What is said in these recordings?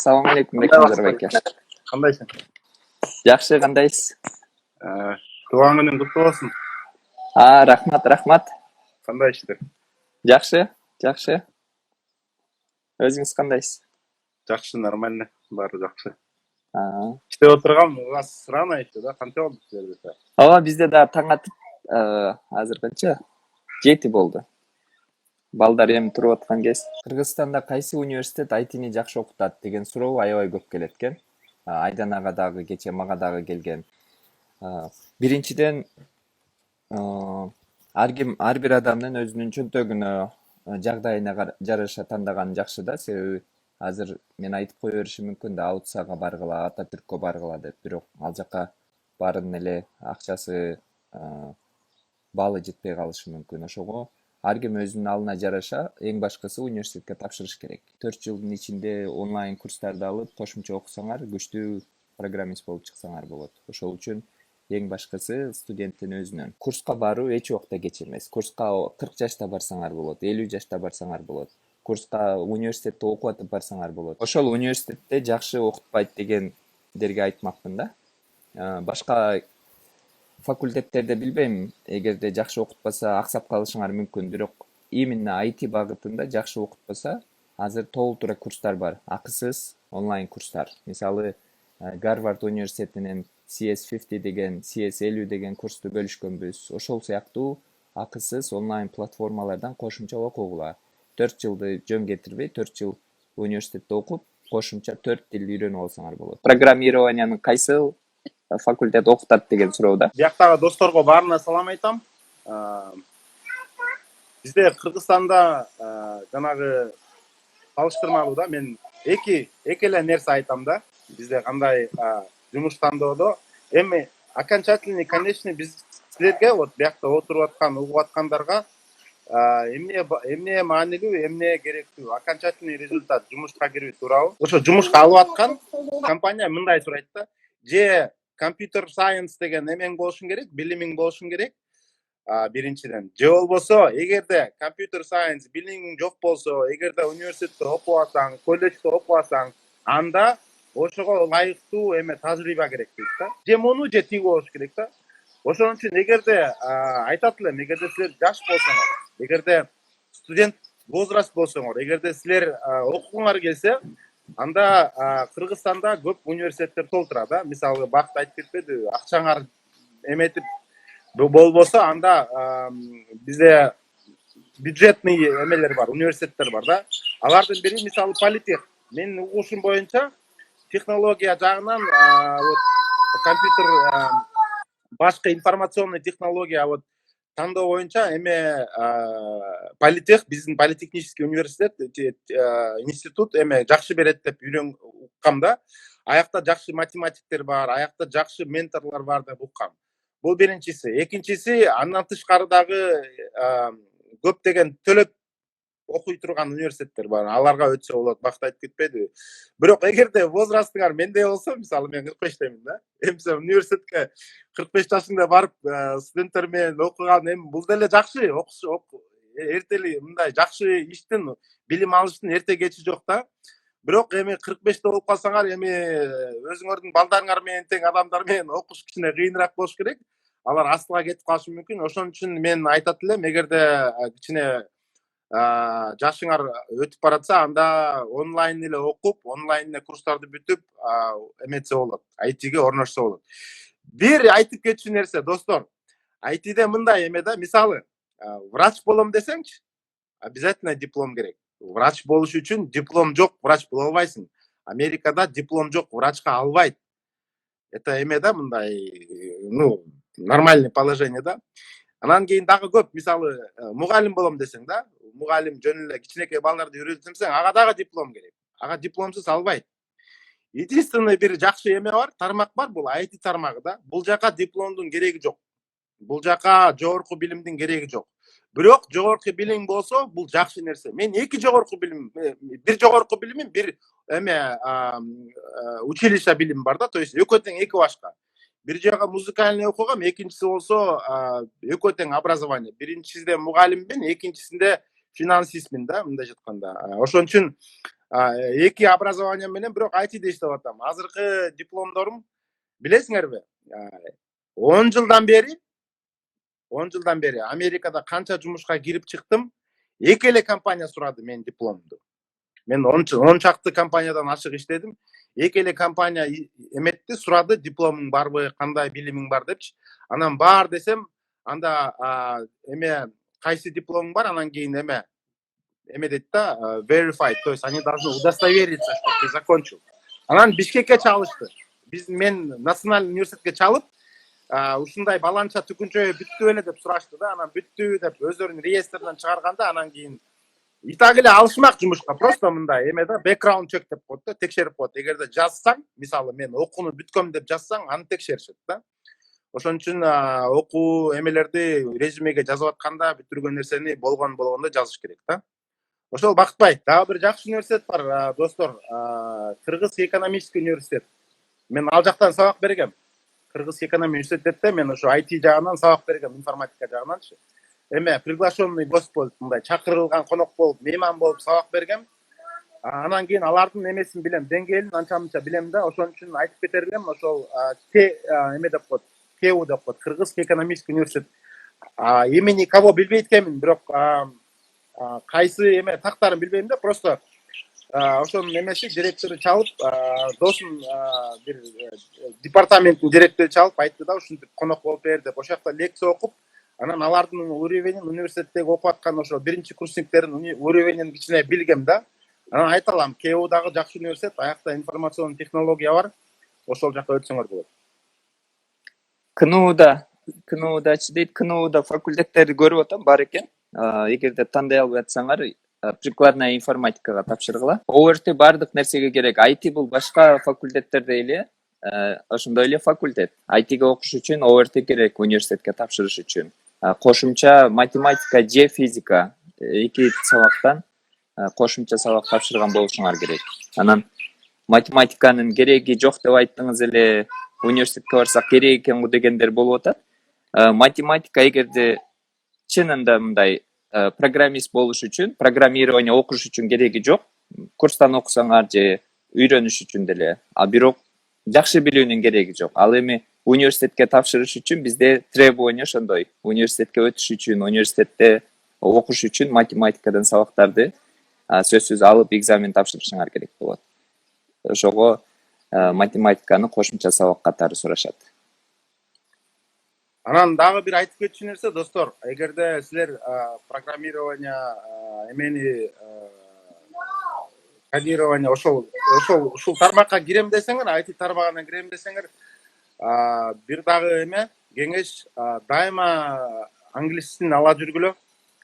Assalamu alaikum Кандай Бекназар басты? байке. Кандайсың? Жакшы, кандайсыз? Туған күнүң құтты болсын. Рахмат. Кандай иштер? Жакшы. Өзүңүз кандайсыз? Жакшы, нормально. Баары жакшы. Аа. Иштеп отургам, у вас рано еще, да? Канча болду силерде? Ооба, бизде да таң атып, азыр канча? 7 болду. Балдар эми туруп аткан кез. Кыргызстанда кайсы университет айтини жакшы окутат деген суроо аябай көп келет экен. Айдан ага дагы кечээ мага дагы келген. Биринчиден, ар бир адамдын өзүнүн чөнтөгүнө, жагдайына жараша тандаган жакшы да, себеби азыр мен айтып кое беришим мүмкүн да, Аутсага баргыла, Ататүрккө баргыла деп, бирок ал жака баардын эле акчасы, баалы жетпей калышы мүмкүн. Ошого ар ким өзүнүн алына жараша эң башкысы университетке тапшырыш керек. 4 жылдын ичинде онлайн курстарды алып, кошумча окусаңар, күчтүү программист болуп чыксаңар болот. Ошол үчүн эң башкысы студенттин өзүнөн. Курска баруу эч убакта кеч эмес. Курска 40 жашта барсаңар болот, 50 жашта барсаңар болот. Курска университетте окуп атып барсаңар болот. Ошол университетте жакшы окутпайт дегендерге айтмакмын да. Башка факультеттерде билбейм, эгерде жакшы окутпаса аксап калышыңар мүмкүн, бирок именно IT багытында жакшы окутпаса, азыр толтура курстар бар, акысыз онлайн курстар. Мисалы, Гарвард университетинен CS50 деген, CS50 деген курсту бөлүшкөнбүз. Ошол сыяктуу акысыз онлайн платформалардан кошумча окугула. 4 жылды жөн кетирбей, 4 жыл университетте окуп, кошумча 4 тил үйрөнүп алсаңар болот. Программированиянын кайсы факультет окутат деген суроуда. Бияктагы досторго баарына салам айтам. Бизде Кыргызстанда жанагы салыштырмалуу да, мен эки эле нерсе айтам да. Бизде кандай жумуш тандоодо эми окончательный, конечный биз силерге вот биякта отуруп аткан, угуп аткандарга эмне маанилүү, эмне керектүү, окончательный результат жумушка кирүү туурабы? Ошо жумушка алып аткан компания мындай сурайт да. Же компьютер сайенс деген эмең болушун керек, билимиң болушун керек. Биринчиден. Же болбосо, эгерде компьютер сайенс билимиң жок болсо, эгерде университетте окуп атсаң, колледжде окуп атсаң, анда ошого ылайыктуу эме тажрыйба керек дейт да. Же муну же тиги болуш керек да. Ошон үчүн эгерде айтат элем, эгерде силер жаш болсоңор, эгерде студент возраст болсоңор, эгерде силер окугуңар келсе, анда Кыргызстанда көп университеттер толтура да. Мисалы, бакыт айтып кетпеди, акчаңар эметип болбосо, анда бизде бюджетный эмелер бар, университеттер бар да. Алардын бири мисалы Политех. Менин угушум боюнча технология жагынан компьютер, башка информационный технология тандоо боюнча эме Политех, биздин политехнический университет, институт эме жакшы берет деп уккам да. Аякта жакшы математиктер бар, аякта жакшы менторлор бар деп уккам. Бул биринчиси. Экинчиси, андан тышкары дагы көптөгөн төлөп окуй турган университеттер бар. Аларга өтсө болот, бакыт айтып кетпеди. Бирок эгерде возрастыңар мендей болсо, мисалы мен 45темин да. Эмсе университетке 45 жашыңда барып студенттер менен окуган эми бул деле жакшы, эртели мындай жакшы иштин, билим алыштын эрте кечи жок да. Бирок эми 45те болуп калсаңар, эми өзүңөрдүн балдарыңар менен тең адамдар менен окуш кичине кыйыныраак болуш керек. Алар астыга кетип калышы мүмкүн. Ошон үчүн мен айтат элем, эгерде кичине жашыңар өтүп баратса, анда онлайн эле окуп, онлайн эле курстарды бүтүп, эметсе болот, айтиге орношсо болот. Бир айтып кетчү нерсе, достор, айтиде мындай эме да, мисалы, врач болом десеңчи, обязательно диплом керек. Врач болуш үчүн диплом жок, врач боло албайсың. Америкада диплом жок, врачка албайт. Это эме да, мындай, нормальный положение да. Анан кийин дагы көп, мисалы, мугалим болом десең да, мугалим жөн эле кичинекей балдарды үйрөтсөң, ага дагы диплом керек. Ага дипломсуз албайт. Единственный бир жакшы эме бар, тармак бар, бул IT тармагы да. Бул жака дипломдун кереги жок. Бул жака жогорку билимдин кереги жок. Бирок жогорку билим болсо, бул жакшы нерсе. Мен эки жогорку билим, бир жогорку билимим, бир эме училище билим бар да, то есть экөө тең эки башка. Бир жака музыкальный окугам, экинчиси болсо экөө тең образование. Биринчисинде мугалиммин, экинчисинде финансистмин да, мындай жатканда. Ошон үчүн эки образование менен бирок айтиде иштеп атам. Азыркы дипломдорум билесиңерби? 10 жылдан бери 10 жылдан бери Америкада канча жумушка кирип чыктым, эки эле компания сурады менин дипломумду. Мен 10 чакты компаниядан ашык иштедим. Эки эле компания эметти, сурады дипломуң барбы, кандай билимиң бар депчи. Анан бар десем, анда эме кайсы дипломуң бар, анан кийин эме дейт да, verified, то есть они должны удостовериться, что ты закончил. Анан Бишкекке чалышты. Мен национальный университетке чалып, ушундай баланча түкүнчө бүттү эле деп сурашты да, анан бүттү деп өздөрүнүн реестринен чыгарганда, анан кийин и так эле алышмак жумушка, просто мындай эме да, background check деп коет да, текшерип коет. Эгерде жазсаң, мисалы мен окууну бүткөм деп жазсаң, аны текшеришет да. Ошон үчүн окуу эмелерди резюмеге жазып атканда бүтүргөн нерсени болгондо жазыш керек да. Ошол Бакытбай, дагы бир жакшы университет бар, достор. Кыргыз экономический университет. Мен ал жактан сабак бергем. Кыргыз экономия университетте мен ошо IT жагынан сабак бергем, информатика жагынанчы. Эме приглашенный гость болуп, мындай чакырылган конок болуп, мейман болуп сабак бергем. Анан кийин алардын эмесин билем, деңгээлин анча-мынча билем да. Ошон үчүн айтып кетер элем, ошол эме деп коет, КЭУ деп коет, Кыргыз экономический университет. Имени кого билбейт экенмин, бирок кайсы эме тактарын билбейм да, просто ошонун эмеси директору чалып, досум бир департаменттин директору чалып айтты да, ушинтип конок болуп бер деп. Ошол жакта лекция окуп, анан алардын уровенин, университеттеги окуп аткан ошо биринчи курсниктердин уровенин кичине билгем да. Анан айта алам, КЭУ дагы жакшы университет, аякта информационный технология бар. Ошол жака өтсөңөр болот. КНУдачы дейт, КНУда факультеттерди көрүп атам, бар экен. Эгерде тандай албай атсаңар, прикладная информатикага тапшыргыла. ОРТ бардык нерсеге керек. IT бул башка факультеттерде эле, ошондой эле факультет. ITге окуш үчүн ОРТ керек, университетке тапшырыш үчүн. Кошумча математика же физика эки сабактан кошумча сабак тапшырган болушуңар керек. Анан математиканын кереги жок деп айттыңыз эле, университетке барсак керек экен дегендер болуп атат. Математика эгерде чынында мындай программист болуш үчүн, программирование окуш үчүн кереги жок. Курстан окусаңар же үйрөнүш үчүн деле. Бирок жакшы билүүнүн кереги жок. Ал эми университетке тапшырыш үчүн бизде требование ошондой. Университетке өтүш үчүн, университетте окуш үчүн математикадан сабактарды сөзсүз алып экзамен тапшырышыңар керек болот. Ошого математиканы кошумча сабак катары сурашат. Анан дагы бир айтып кетчү нерсе, достор, эгерде силер программирование эмени кодирование ушул тармакка кирем десеңер, IT тармагына кирем десеңер, бир дагы эме кеңеш, дайыма англис тилин ала жүргүлө.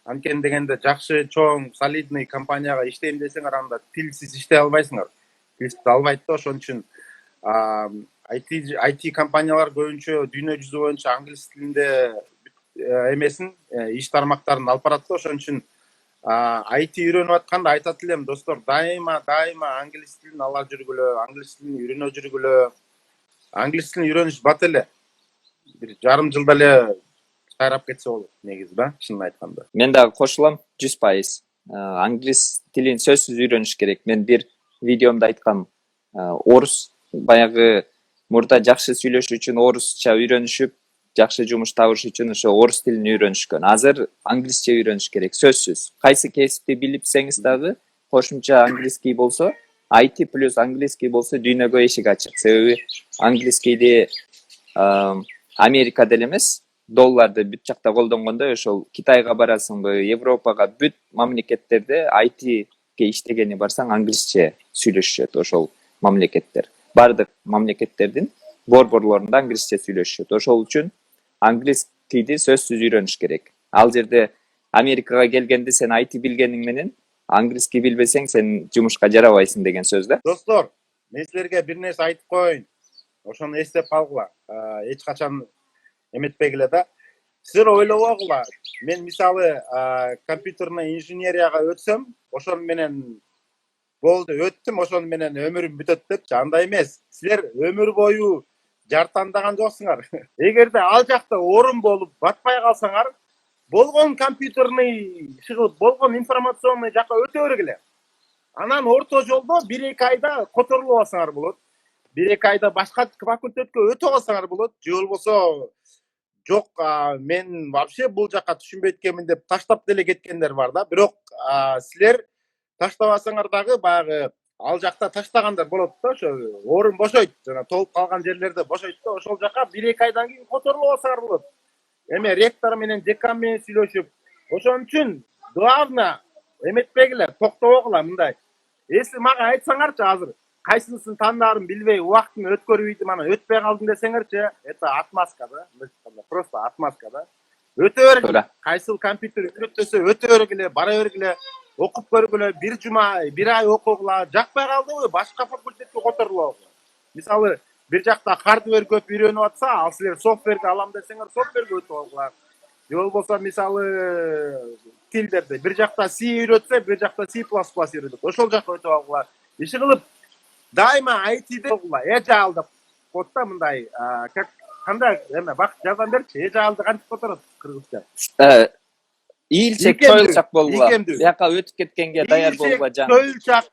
Анткени дегенде жакшы чоң солидный компанияга иштейм десеңер, анда тилсиз иштей албайсыңар. Тилсиз албайт да, ошон үчүн IT компаниялар көбүнчө дүйнө жүзү боюнча англис тилинде эмесин, иш тармактарын алып барат да. Ошон үчүн IT үйрөнүп атканда айтат элем, достор, дайыма англис тилин ала жүргүлө, англис тилин үйрөнө жүргүлө. Англис тилин үйрөнүш бат эле. Бир жарым жылда эле сайрап кетсе болот, негизи да, чынын айтканда. Мен дагы кошулам 100%. Англис тилин сөзсүз үйрөнүш керек. Мен бир видеомда айткам, орус баягы мурда жакшы сүйлөшүү үчүн орусча үйрөнүшүп, жакшы жумуш табыш үчүн ошо орус тилин үйрөнүшкөн. Азыр англисче үйрөнүш керек, сөзсүз. Кайсы кесипти билипсеңиз дагы, кошумча английский болсо, IT плюс английский болсо дүйнөгө эшик ачык. Себеби английскийди Америкада эле эмес, долларды бүт жакта колдонгондой, ошол Китайга барасыңбы, Европага, бүт мамлекеттерде ITге иштегени барсаң англисче сүйлөшүшөт ошол мамлекеттер. Бардык мамлекеттердин борборлорунда англисче сүйлөшүшөт. Ошол үчүн английскийди сөзсүз үйрөнүш керек. Ал жерде Америкага келгенде сен IT билгениң менен английский билбесең, сен жумушка жарабайсың деген сөз да. Достор, мен силерге бир нерсе айтып коеюн. Ошону эстеп калгыла. Эч качан эметпегиле да. Силер ойлобогула, мен мисалы компьютерный инженерияга өтсөм, ошон менен болду, өттүм, ошон менен өмүрүм бүтөт депчи. Андай эмес. Силер өмүр бою жар тандаган жоксуңар. Эгерде ал жакта орун болуп батпай калсаңар, болгон компьютерный чыгып, болгон информационный жака өтө бергиле. Анан орто жолдо 1-2 айда которулуп алсаңар болот. 1-2 айда башка факультетке өтүп алсаңар болот. Же болбосо жок, мен вообще бул жака түшүнбөй эткенмин деп таштап деле кеткендер бар да. Бирок силер таштабасаңар дагы баягы ал жакта таштагандар болот да, ошо орун бошойт, жана толуп калган жерлерде бошойт да, ошол жака 1-2 айдан кийин которулуп алсаңар болот. Эме ректор менен декан менен сүйлөшүп, ошон үчүн главное эметпегиле, токтобогула мындай. Если мага айтсаңарчы азыр, кайсынысын тандаарымды билбей, убактын өткөрүп идим, анан өтпөй калдым десеңерчи, это отмазка да, просто отмазка да. Өтө бергиле, Туура. кайсыл компьютер үйрөтөсө өтө бергиле, бара бергиле, окуп көргүлө, бир жума, бир ай окугула, жакпай калдыбы, башка факультетке которулуп. Мисалы, бир жакта хардвер көп үйрөнүп атса, ал силер софтверди алам десеңер, софтверге өтүп алгыла. Же болбосо мисалы тилдерди бир жакта C үйрөтсө, бир жакта C++ үйрөтөт. Ошол жака өтүп алгыла. Иши кылып дайыма IT'де болгула. Agile код да мындай, как кандай эме бакыт жазган берчи, Agile кантип которот кыргызча? Ийилчек чоюлчак болгула. Бияка өтүп кеткенге даяр болгула жан. Чоюлчак,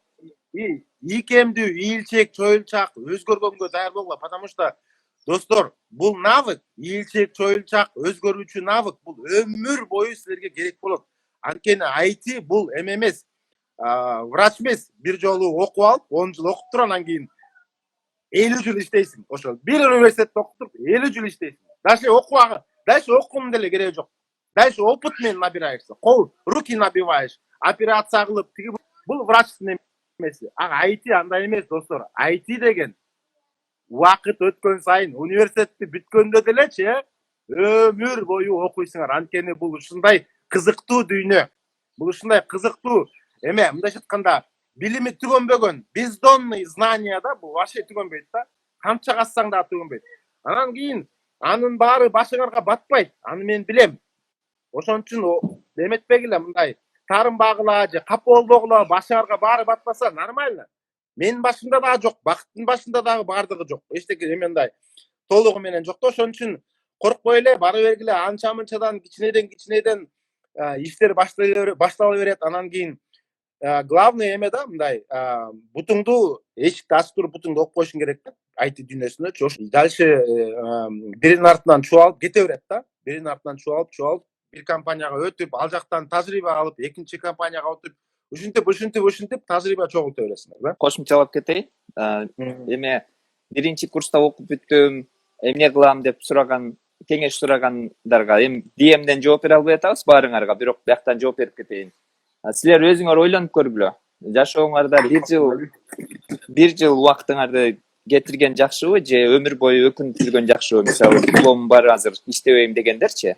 ийкемдүү, ийилчек, чоюлчак өзгөргөнгө даяр болгула, потому что достор, бул навык, ийилчек, чоюлчак өзгөрүүчү навык, бул өмүр бою силерге керек болот. Анткени IT бул эме эмес, врач эмес, бир жолу окуп алып, 10 жыл окуп туруп анан кийин 50 жыл иштейсиң. Ошол бир университетте окуп туруп 50 жыл иштейсиң. Дальше окуунун деле кереги жок. Дальше опыт менен набираешься. Руки набиваешь, операция кылып, бул врачтын эмеси. IT андай эмес, достор. IT деген убакыт өткөн сайын, университетти бүткөндө делечи, өмүр бою окуйсуңар. Анткени бул ушундай кызыктуу дүйнө. Бул ушундай кызыктуу эме, мындайча айтканда, билими түгөнбөгөн, бездонный знания да, бул вообще түгөнбөйт да. Канча казсаң да түгөнбөйт. Анан кийин анын баары башыңарга батпайт. Аны мен билем. Ошон үчүн эметпегиле мындай. Тарым багыла же капа болбогула, башыңарга баары батпаса нормально. Менин башымда дагы жок, бакыттын башында дагы баардыгы жок. Эчтеке эмендай толугу менен жок да. Ошон үчүн коркпой эле, бара бергиле, анча-мынчадан кичинеден иштер баштала берет. Анан кийин главный эме да мындай, бутуңду эшикти ачып туруп бутуңду окуп коюшуң керек да. IT дүйнөсүндө дальше биринин артынан чубалып кете берет да. Биринин артынан чубалып бир компанияга өтүп, ал жактан тажрыйба алып, экинчи компанияга өтүп, ушинтип тажрыйба чогулта бересиңер да. Кошумчалап кетейин. Эме биринчи курста окуп бүттүм, эмне кылам деп кеңеш сурагандарга эми DM'ден жооп бере албай атабыз баарыңарга, бирок бияктан жооп берип кетейин. Силер өзүңөр ойлонуп көргүлө. Жашооңарда бир жыл убактыңарды кетирген жакшыбы же өмүр бою өкүнүп жүргөн жакшыбы? Мисалы, дипломум бар, азыр иштебейм дегендерчи.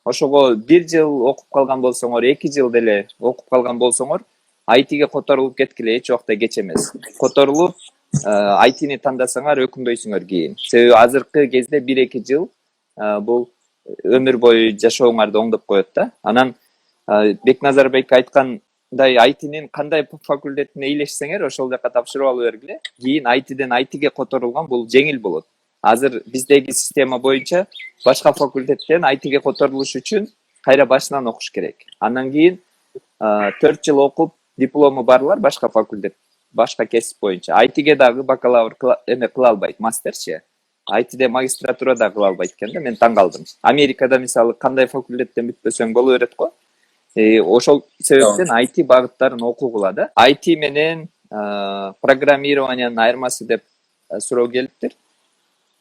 Ошого бир жыл окуп калган болсоңор, 2 жыл деле окуп калган болсоңор, ITге которулуп кеткиле эч убакта кеч эмес. Которулуп ITни тандасаңар өкүнбөйсүңөр кийин. Себеби азыркы кезде 1-2 жыл бул өмүр бою жашооңарды оңдоп коет да. Анан Бекназарбек айткандай, ITнин кандай факультетине илешсеңер, ошол жака тапшырып алып бергиле. Кийин ITден ITге которулган бул жеңил болот. Азыр биздеги система боюнча башка факультеттен ITге которулуш үчүн кайра башынан окуш керек. Андан кийин 4 жыл окуп, диплому барлар башка факультет, башка кесип боюнча. ITге дагы бакалавр эме кыла албайт, мастерчи. ITде магистратура да кыла албайт экен да, мен таң калдым. Америкада мисалы кандай факультеттен бүтпөсөң боло берет го. Ошол себептен IT багыттарын окугула да. IT менен программированиянын айырмасы деп суроо келиптир.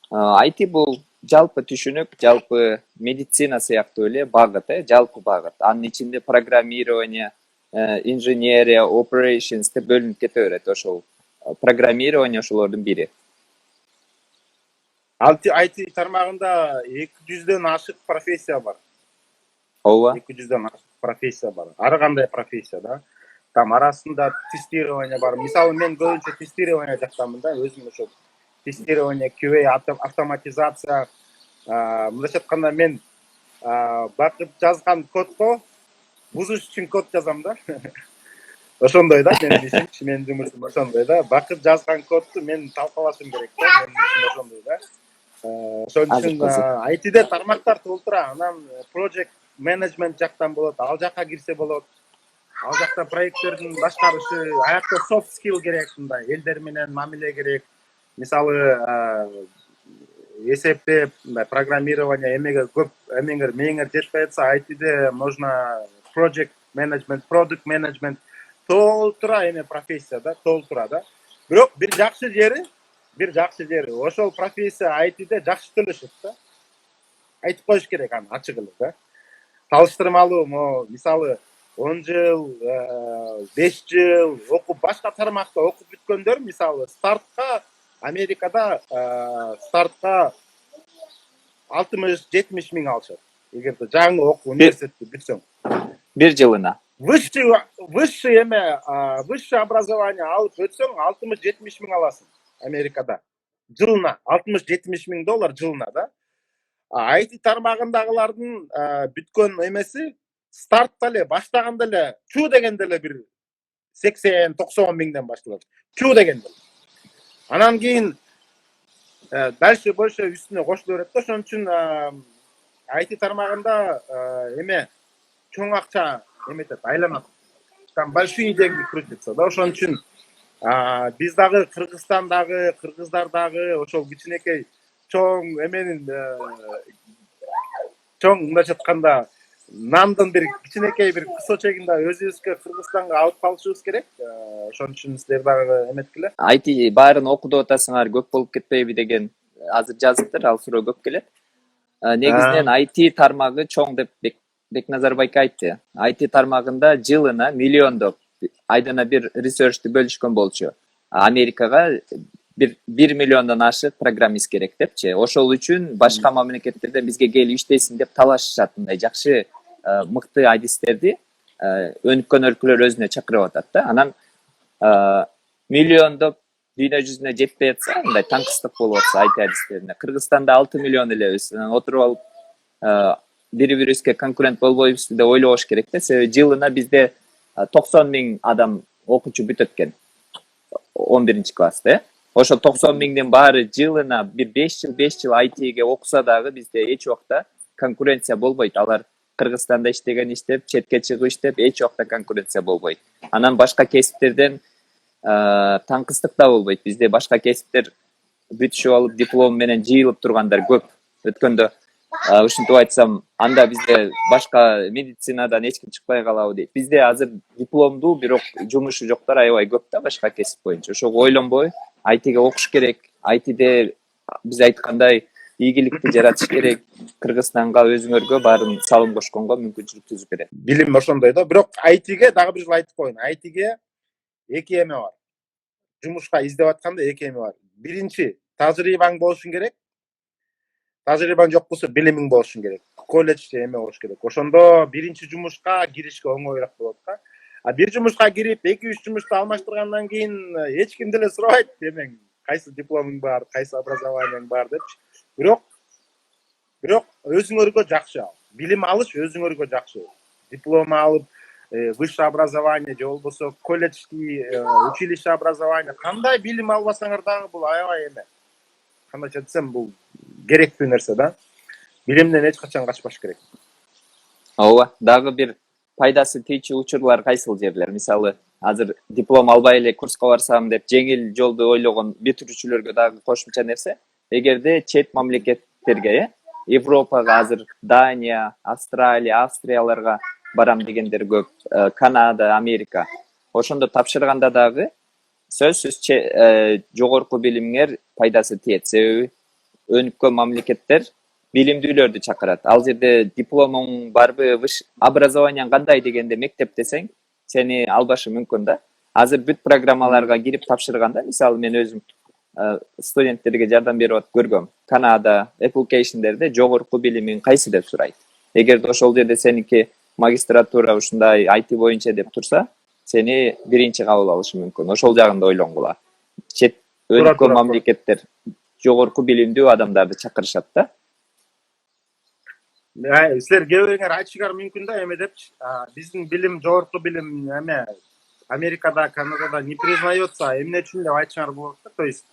IT бул жалпы түшүнүк, жалпы медицина сыяктуу эле багыт, жалпы багыт. Анын ичинде программирование, инженерия, operations деп бөлүнүп кете берет. Ошол программирование ошолордун бири. IT тармагында 200ден ашык профессия бар. Ооба. 200ден ашык профессия бар. Ар кандай профессия да. Там арасында тестирование бар. Мисалы мен көбүнчө тестирование жактамын да, өзүм ошол тестирование, QA, автоматизация, мындайча айтканда мен бакыт жазган коддо бузуш үчүн код жазам да. Ошондой да, менин жумушум ошондой да. Бакыт жазган кодду мен талкалашым керек да, менин ишим ошондой да. Ошон үчүн ITде тармактар толтура, анан project management жактан болот, ал жакка кирсе болот. ал жакта проекттердин башкарышы, аякта soft skill керек, мындай элдер менен мамиле керек. Мисалы эсептеп, мындай программирование эмеге көп эмеңер мээңер жетпей атса, IT'де можно project management, product management толтура эме профессия да, толтура да. Бирок бир жакшы жери, ошол профессия IT'де жакшы төлөшөт да. Айтып коюш керек аны ачык эле да. Салыштырмалуу, мисалы 10 жыл, 5 жыл окуп башка тармакта окуп бүткөндөр, мисалы стартка Америкада стартка 60-70 миң алышат. Эгерде жаңы окуу университетти бүтсөң. Bir жылына. Высшее образование алып өтсөң 60-70 миң аласың Америкада. Жылына 60-70 миң доллар жылына да. IT тармагындагылардын бүткөн эмеси стартта эле баштаганда эле чуу дегенде эле бир 80-90 миңден башталат. Чуу дегенде. Анан кийин дальше больше үстүнө кошулуп берет да. Ошон үчүн IT тармагында эме чоң акча эметет, айланат. Там большие деньги крутятся да. Ошон үчүн биз дагы Кыргызстандагы, кыргыздар дагы ошол кичинекей чоң эменин чоң мындайча айтканда нандын бир кичинекей бир кусочегин да өзүбүзгө Кыргызстанга алып калышыбыз керек. Ошон үчүн силер дагы эметкиле. IT баарын окуп атасыңар, көп болуп кетпейби деген азыр жазыптыр, ал суроо көп келет. Негизинен IT тармагы чоң деп Бекназар байке айтты. IT тармагында жылына миллиондоп айдана бир ресерчти бөлүшкөн болчу. Америкага 1 миллиондон ашык программист керек депчи. Ошол үчүн башка мамлекеттерден бизге келип иштейсиң деп талашышат. Мындай жакшы мыкты адистерди өнүккөн өлкөлөр өзүнө чакырып атат да. Анан миллиондоп дүйнө жүзүнө жетпей атса, мындай таңкыстык болуп атса IT адистерине. Кыргызстанда 6 миллион элебиз. Отуруп алып бири-бирибизге конкурент болбойбуз деп ойлобош керек да. Себеби жылына бизде 90 миң адам окуучу бүтөт экен. 11 класста. Ошо 90 миңдин баары жылына бир 5 жыл IT'ге окуса дагы бизде эч убакта конкуренция болбойт. Алар Кыргызстанда иштеп, четке чыгып иштеп, эч убакта конкуренция болбойт. Анан башка кесиптерден таңкыстык да болбойт. Бизде башка кесиптер бүтүшүп алып диплом менен жыйылып тургандар көп. Өткөндө ушинтип айтсам, анда бизде башка медицинадан эч ким чыкпай калабы дейт. Бизде азыр дипломдуу, бирок жумушу жоктор аябай көп да башка кесип боюнча. Ошого ойлонбой, IT'ге окуш керек. IT'де биз айткандай ийгиликти жаратыш керек. Кыргызстанга өзүңөргө баарын салым кошконго мүмкүнчүлүк түзүп берет. Билим ошондой да. Бирок IT'ге дагы бир жыл айтып коеюн. IT'ге эки эме бар. Жумушка издеп атканда эки эме бар. Биринчи, тажрыйбаң болушун керек. Тажрыйбаң жок болсо билимиң болушун керек. Колледжде эме болуш керек. Ошондо биринчи жумушка киришке оңоюраак болот да. Бир жумушка кирип, 2-3 жумушту алмаштыргандан кийин эч ким деле сурабайт эмең, кайсы дипломуң бар, кайсы образованияң бар депчи. Бирок өзүңөргө жакшы ал. Билим алыш өзүңөргө жакшы. Диплом алып, высшее образование же болбосо колледжди, училище образование, кандай билим албасаңар дагы бул аябай эме. Кандайча айтсам, бул керектүү нерсе да. Билимден эч качан качпаш керек. Ооба, дагы бир пайдасы тийчү учурлар кайсыл жерлер? Мисалы, азыр диплом албай эле курска барсам деп жеңил жолду ойлогон бүтүрүүчүлөргө дагы кошумча нерсе, эгерде чет мамлекеттерге, Европага азыр Дания, Австралия, Австрияларга барам дегендер көп, Канада, Америка. Ошондо тапшырганда дагы сөзсүз жогорку билимиңер пайдасы тиет. Себеби өнүккөн мамлекеттер билимдүүлөрдү чакырат. Ал жерде дипломуң барбы, образованияң кандай дегенде мектеп десең, сени албашы мүмкүн да. Азыр бүт программаларга кирип тапшырганда, мисалы мен өзүм студенттерге жардам берип көргөм. Канада application'дерде жогорку билимиң кайсы деп сурайт. Эгерде ошол жерде сеники магистратура ушундай IT боюнча деп турса, сени биринчи кабыл алышы мүмкүн. Ошол жагында ойлонгула. Чет өнүккөн мамлекеттер жогорку билимдүү адамдарды чакырышат да. Силер кээ айтышыңар мүмкүн да эме депчи. Биздин билим, жогорку билим эме Америкада, Канадада не признается, эмне үчүн деп айтышыңар болот да. То есть,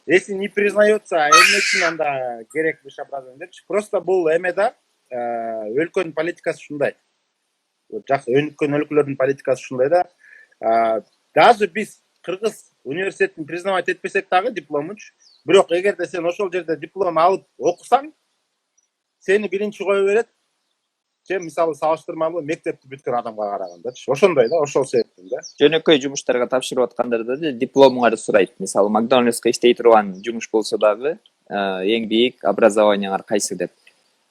если не признается, эмне үчүн анда керек высшее образование депчи. Просто бул эме да өлкөнүн политикасы ушундай. жакшы өнүккөн өлкөлөрдүн политикасы ушундай да. Даже биз кыргыз университетин признавать этпесек дагы дипломунчу, бирок эгерде сен ошол жерде диплом алып окусаң, сени биринчи кое берет, же мисалы салыштырмалуу мектепти бүткөн адамга карагандачы. Ошондой да, ошол себептен да. Жөнөкөй жумуштарга тапшырып аткандарда да дипломуңарды сурайт. Мисалы Макдональдска иштей турган жумуш болсо дагы эң бийик образованияңар кайсы деп.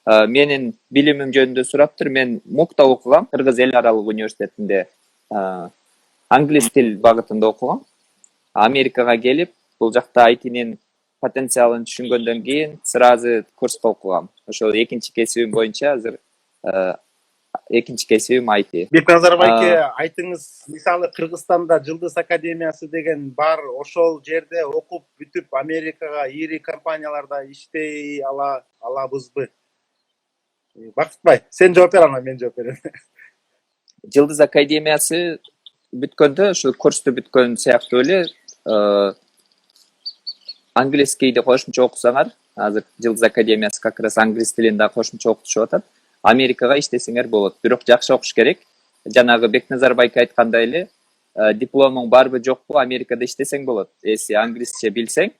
Менин билимим жөнүндө сураптыр. Мен МУКта окугам, Кыргыз эл аралык университетинде англис тил багытында окугам. Америкага келип, бул жакта айтинин потенциалын түшүнгөндөн кийин сразу курска окугам. Ошол экинчи кесибим боюнча азыр экинчи кесибим IT. Бекназаров айке, айтыңыз, мисалы Кыргызстанда Жылдыз академиясы деген бар, ошол жерде окуп бүтүп Америкага ири компанияларда иштей алабызбы? Бакытбай, сен жооп бер, анан мен жооп берем. Жылдыз академиясы бүткөндө, ушу курсту бүткөн сыяктуу эле англискийди кошумча окусаңар, азыр Жылдыз академиясы как раз англис тилин да кошумча окутушуп атат. Америкага иштесеңер болот. Бирок жакшы окуш керек. Жанагы Бекназар байке айткандай эле, дипломуң барбы жокпу, Америкада иштесең болот. Эси англисче билсең,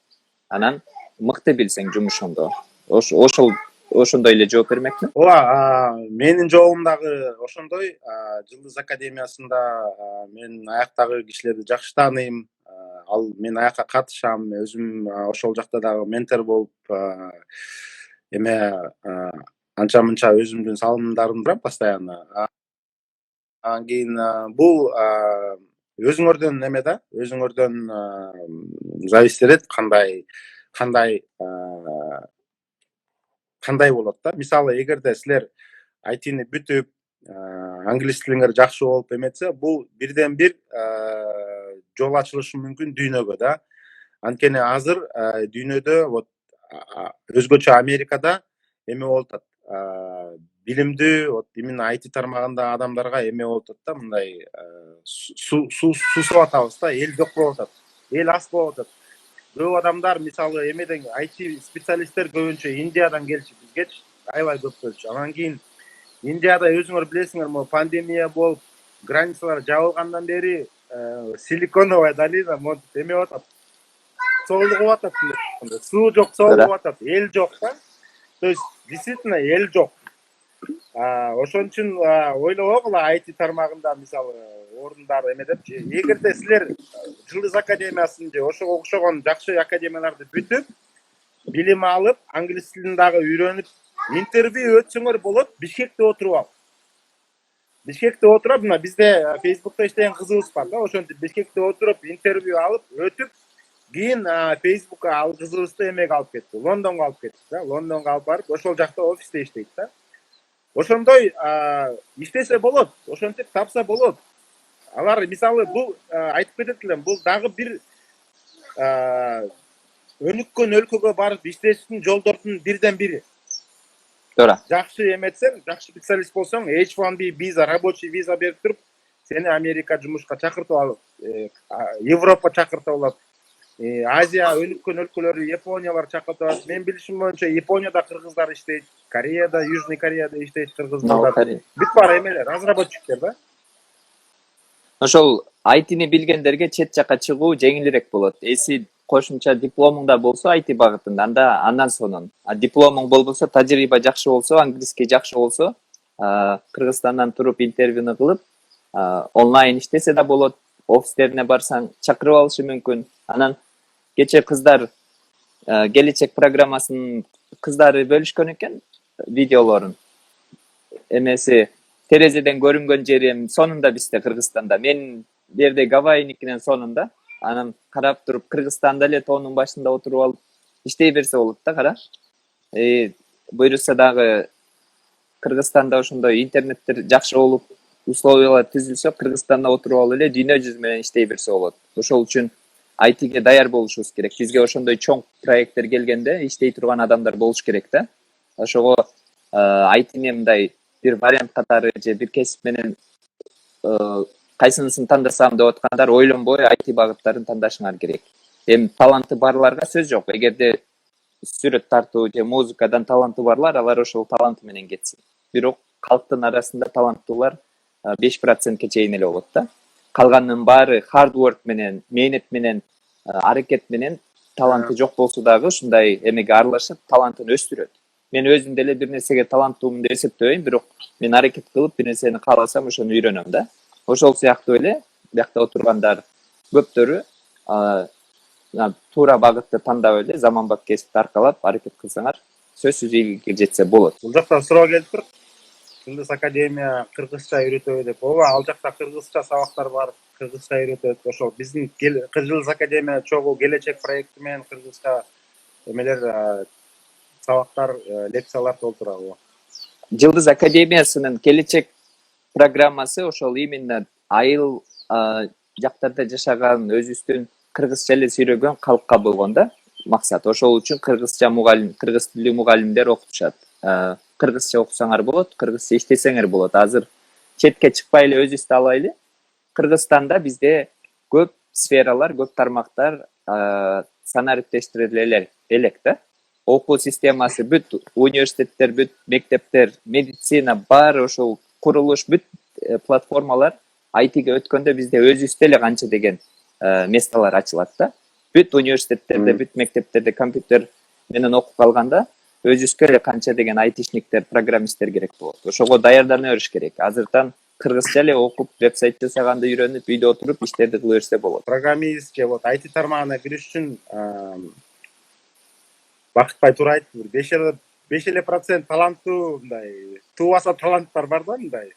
анан мыкты билсең жумушуңду. Ошондой эле жооп бермекмин. Ооба, менин жообум дагы ошондой. Жылдыз академиясында мен аяктагы кишилерди жакшы тааныйм. Ал мен аякка катышам, өзүм ошол жакта дагы ментор болуп, эме анча-мынча өзүмдүн салымдарымды берем постоянно. Анан кийин бул өзүңөрдөн неме да, өзүңөрдөн зависит этет, кандай болот да. Мисалы, эгерде силер айтини бүтүп, англис тилиңер жакшы болуп эметсе, бул бирден бир жол ачылышы мүмкүн дүйнөгө да. Анткени азыр дүйнөдө вот өзгөчө Америкада эме болуп атат. Билимдүү, вот именно IT тармагында адамдарга эме болуп атат да, мындай суусуп атабыз да, эл жок болуп атат. Эл аз болуп атат. Көп адамдар мисалы эмеден IT специалисттер көбүнчө Индиядан келчү бизгечи, аябай көп келчү. Анан кийин Индияда өзүңөр билесиңер, могу пандемия болуп, границалар жабылгандан бери Силиконовая долина монтип эме болуп атат. Соолугуп атат. Суу жок, соолугуп атат. Эл жок да. То есть действительно эл жок. Ошон үчүн ойлобогула IT тармагында мисалы орундар эме деп, эгерде силер Жылдыз академиясын же ошого окшогон жакшы академияларды бүтүп, билим алып, англис тилин дагы үйрөнүп, интервью өтсөңөр болот, Бишкекте отуруп ал. Бишкекте отуруп, мына бизде Facebook'та иштеген кызыбыз бар да, ошентип Бишкекте отуруп, интервью алып, өтүп, кийин Facebook'ка ал кызыбызды эмеге алып кетти, Лондонго алып кетти да. Лондонго алып барып, ошол жакта офисте иштейт да. Ошондой иштесе болот, ошентип тапса болот. Алар мисалы бул айтып кетет элем, бул дагы бир өнүккөн өлкөгө барып иштештин жолдордун бирден бири. Туура. Жакшы эметсең, жакшы специалист болсоң, H1B виза, рабочий виза берип туруп, сени Америка жумушка чакыртып алып, Европа чакыртып алат. Азия өнүккөн өлкөлөрү, Япониялар чакыртып алат. Мен билишим боюнча Японияда кыргыздар иштейт, Кореяда, Южный Кореяда иштейт кыргыздар. Бүт бар эмелер, разработчиктер да. Ошол айтини билгендерге чет жакка чыгуу жеңилирээк болот. Эси кошумча дипломуңда болсо IT багытында, анда андан сонун. Дипломуң болбосо, тажрыйба жакшы болсо, англиский жакшы болсо, Кыргызстандан туруп интервьюну кылып, онлайн иштесе да болот. Офистерине барсаң чакырып алышы мүмкүн. Анан кече кыздар келечек программасынын кыздары бөлүшкөн экен видеолорун. Эмеси терезеден көрүнгөн жерим сонунда бизде Кыргызстанда. Мен берде Гавайиникинен сонунда. Анан карап туруп Кыргызстанда эле тоонун башында отуруп алып иштей берсе болот да, кара. Буйруса дагы Кыргызстанда ошондой интернеттер жакшы болуп, условиялар түзүлсө, Кыргызстанда отуруп алып эле дүйнө жүзү менен иштей берсе болот. Ошол үчүн ITге даяр болушубуз керек. Бизге ошондой чоң проекттер келгенде иштей турган адамдар болуш керек да. Ошого ITни мындай бир вариант катары же бир кесип менен кайсынысын тандасам деп аткандар ойлонбой IT багыттарын тандашыңар керек. Эми таланты барларга сөз жок. Эгерде сүрөт тартуу же музыкадан таланты барлар, алар ошол таланты менен кетсин. Бирок калктын арасында таланттуулар 5%ке чейин эле болот да. Калганынын баары hard work менен, мээнет менен, аракет менен таланты жок болсо дагы ушундай эмеге аралашып, талантын өстүрөт. Мен өзүм деле бир нерсеге таланттуумун деп эсептебейм, бирок мен аракет кылып бир нерсени кааласам ошону үйрөнөм да. Ошол сыяктуу эле биякта отургандар көптөрү туура багытты тандап эле заманбап кесипти аркалап аракет кылсаңар, сөзсүз ийгиликке жетсе болот. Бул жакта суроо келип тур. Yıldız Akademiya Kırgızça öğretiyor деп. Ооба, ал жакта кыргызча сабактар бар, кыргызча öğretiyor. Ошол биздин Yıldız Akademiya чогуу келечек проекти менен кыргызча эмелер сабактар, лекциялар толтурабы. Yıldız Akademiyasынын келечек программасы ошол именно айыл жактарда жашаган өзүбүздүн кыргызча эле сүйлөгөн калкка болгон да максат. Ошол үчүн кыргызча мугалим, кыргыз тилдүү мугалимдер окутушат. Кыргызча окусаңар болот, кыргызча иштесеңер болот. Азыр четке чыкпай эле өзүбүздү алайлы. Кыргызстанда бизде көп сфералар, көп тармактар санариптештириле элек да. Окуу системасы бүт, университеттер бүт, мектептер, медицина бар, ошол курулуш бүт платформалар айтиге өткөндө бизде өзүбүздө эле канча деген месталар ачылат да. Бүт университеттерде, бүт мектептерде компьютер менен окуп калганда өзүбүзгө эле канча деген айтишниктер, программисттер керек болот. Ошого даярдана бериш керек. Азыртан кыргызча эле окуп, вебсайт жасаганды үйрөнүп, үйдө отуруп иштерди кыла берсе болот. Программист же вот IT тармагына кириш үчүн бакытбай туура айтты. 5% таланттуу мындай туубаса таланттар бар да мындай.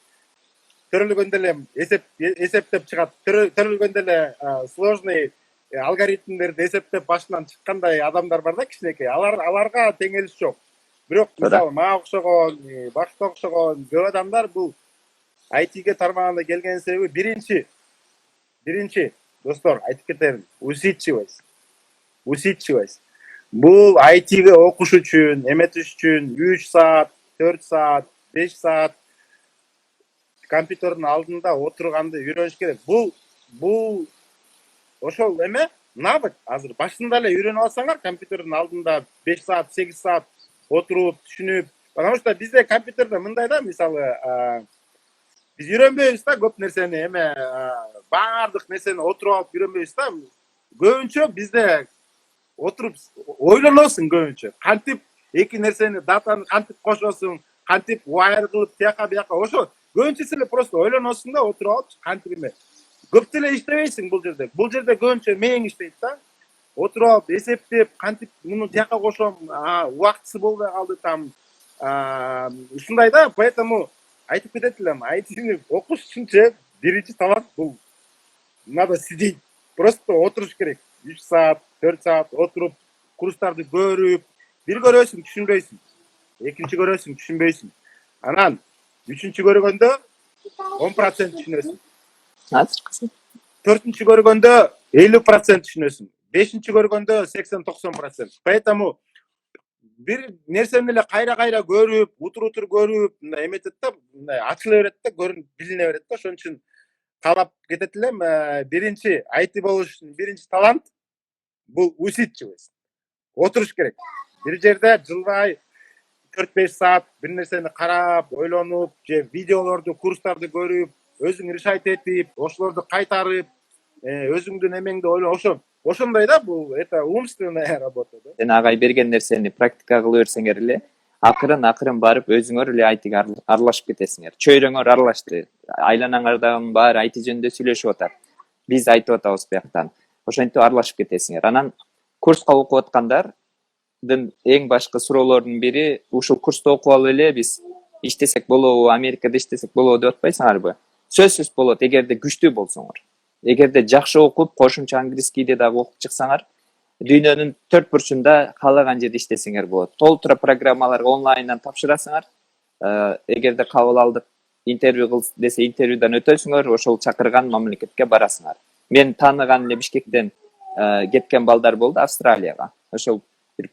Төрөлгөндө эле эсептеп чыгат. Төрөлгөндө эле сложный алгоритмдерди эсептеп башынан чыккандай адамдар бар да кичинекей. Аларга теңелиш жок. Бирок мисалы мага окшогон, башка окшогон көп адамдар бул ITге тармагына келген себеби биринчи достор айтып кетерим, усидчивость. Бул ITге окуш үчүн, эметиш үчүн 3 саат, 4 саат, 5 саат компьютердин алдында отурганды үйрөнүш керек. Бул ошол эме навык. Азыр башында эле үйрөнүп алсаңар компьютердин алдында 5 саат, 8 саат отуруп, түшүнүп. Потому что бизде компьютерде мындай да, мисалы биз үйрөнбөйбүз да көп нерсени, эме баардык нерсени отуруп алып үйрөнбөйбүз да. Көбүнчө бизде отуруп ойлоносуң көбүнчө. Кантип эки нерсени, датаны кантип кошосуң, кантип wire кылып тияка бияка, ошо көбүнчөсү эле просто ойлоносуң да отуруп алып кантип эме. Көп деле иштебейсиң бул жерде. Бул жерде көбүнчө мээң иштейт да. Отуруп алып эсептеп, кантип муну тияка кошом, убактысы болбой калды там. Ушундай да, поэтому айтып кетет элем, айтыны окуш үчүн биринчи талант бул. Надо сидеть. Просто отуруш керек. 3 саат, 4 саат отуруп, курстарды көрүп, бир көрөсүң, түшүнбөйсүң. Экинчи көрөсүң, түшүнбөйсүң. Анан үчүнчү көргөндө 10% түшүнөсүң. Төртүнчү көргөндө 50% түшүнөсүң. Бешинчи көргөндө 80-90%. Поэтому бир нерсени эле кайра көрүп, утур көрүп, эметет да, ачыла берет да, көрүнүп билине берет да. Ошон үчүн каалап кетет элем, биринчи IT болуш үчүн биринчи талант бул усидчивость. Отуруш керек. Бир жерде жылбай 4-5 саат бир нерсени карап, ойлонуп, же видеолорду, курстарды көрүп, өзүң решать этип, ошолорду кайтарып, өзүңдүн эмеңди ойлоп, ошондой да, бул это умственная работа да. Сен агай берген нерсени практика кыла берсеңер эле, акырын барып өзүңөр эле айтыга аралашып кетесиңер. Чөйрөңөр аралашты. Айланаңардагы баары айты жөнүндө сүйлөшүп атат. Биз айтып атабыз бияктан. Ошентип аралашып кетесиңер. Анан курска окуп аткандардын эң башкы суроолордун бири, ушул курста окуп алып эле биз иштесек болобу, Америкада иштесек болобу деп атпайсыңарбы? Сөзсүз болот, эгерде күчтүү болсоңор. Эгерде жакшы окуп, кошумча английскийди дагы окуп чыксаңар, дүйнөнүн 4 бурчунда каалаган жерде иштесеңер болот. Толтура программаларга онлайндан тапшырасыңар. Эгерде кабыл алдык, интервью кыл десе интервьюдан өтөсүңөр, ошол чакырган мамлекетке барасыңар. Мен тааныган эле Бишкектен кеткен балдар болду Австралияга. Ошол бир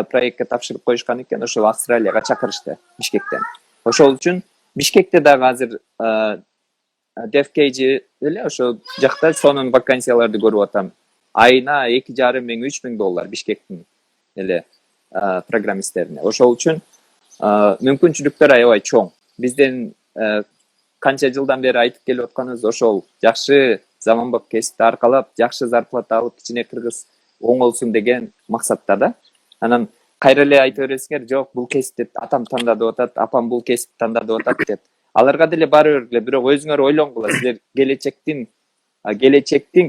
проектке тапшырып коюшкан экен, ошол Австралияга чакырышты Бишкектен. Ошол үчүн Бишкекте дагы азыр DevKG эле ошол жакта сонун вакансияларды көрүп атам. Айына 2,5 миң, 3 миң доллар Бишкектин эле программисттерине. Ошол үчүн мүмкүнчүлүктөр аябай чоң. Бизден канча жылдан бери айтып келип атканыбыз ошол жакшы заманбап кесипти аркалап жакшы зарплата алып кичине кыргыз оңолсун деген максатта да. Анан кайра эле айта бересиңер, жок бул кесипти атам тандады атат, апам бул кесипти тандады атат деп. Аларга деле баары бир эле, бирок өзүңөр ойлонгула, силер келечектин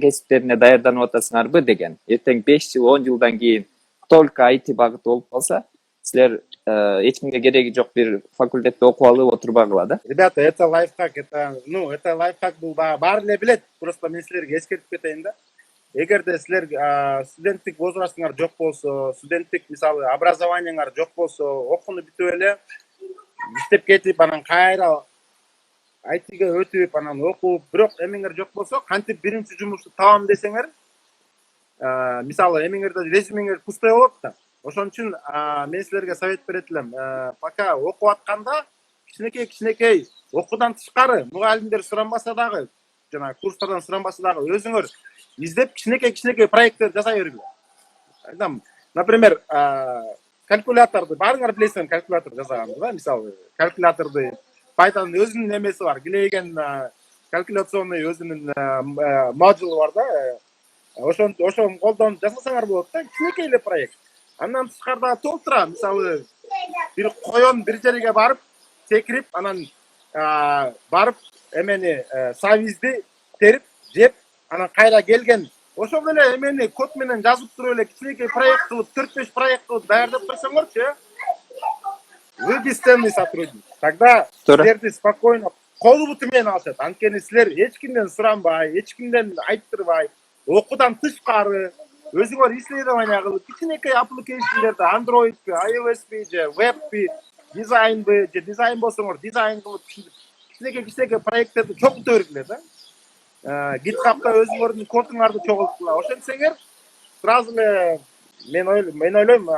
кесиптерине даярданып атасыңарбы деген. Эртең 5 жыл, 10 жылдан кийин только IT багыты болуп калса, силер эч кимге кереги жок бир факультетте окуп алып отурбагыла да. Ребята, это лайфхак, это лайфхак бул баары эле билет. Просто мен силерге эскертип кетейин да. Эгерде силер студенттик возрастыңар жок болсо, студенттик мисалы образованияңар жок болсо, окууну бүтүп эле иштеп кетип, анан кайра айтиге өтүп, анан окуп, бирок эмеңер жок болсо, кантип биринчи жумушту табам десеңер, мисалы эмеңерде резюмеңер пустой болот да. Ошон үчүн мен силерге совет берет элем. Пока окуп атканда кичинекей окуудан тышкары мугалимдер суранбаса дагы, жана курстардан суранбаса дагы өзүңөр издеп кичинекей проекттер жасай бергиле. Айтам, например, калькуляторду баарыңар билесиңер, калькулятор жасаганды да, мисалы калькуляторду Python'ın özünün nemesi var. Gileygen kalkülasyonu özünün modulu var da. Oşon koldan jasasaňar bolot da. Kичинекей проект. Андан тышкарда толтура, мисалы bir koyon bir жерге барып, секирип, анан барып эмени савизди терип, жеп, анан кайра келген. Ошол эле эмени код менен жазып туруп эле кичинекей проект кылып, 4-5 проект кылып даярдап койсоңорчу, вы бесценный сотрудник. Тогда силерди спокойно кол буту менен алышат. Анткени силер эч кимден суранбай, эч кимден айттырбай, окуудан тышкары өзүңөр исследование кылып, кичинекей application'дерди Android'би, iOS'би же web'би, дизайнби же дизайн болсоңор дизайн кылып, кичинекей проекттерди чогулта бергиле да. GitHub'да өзүңөрдүн кодуңарды чогулткула. Ошентсеңер сразу эле мен ойлойм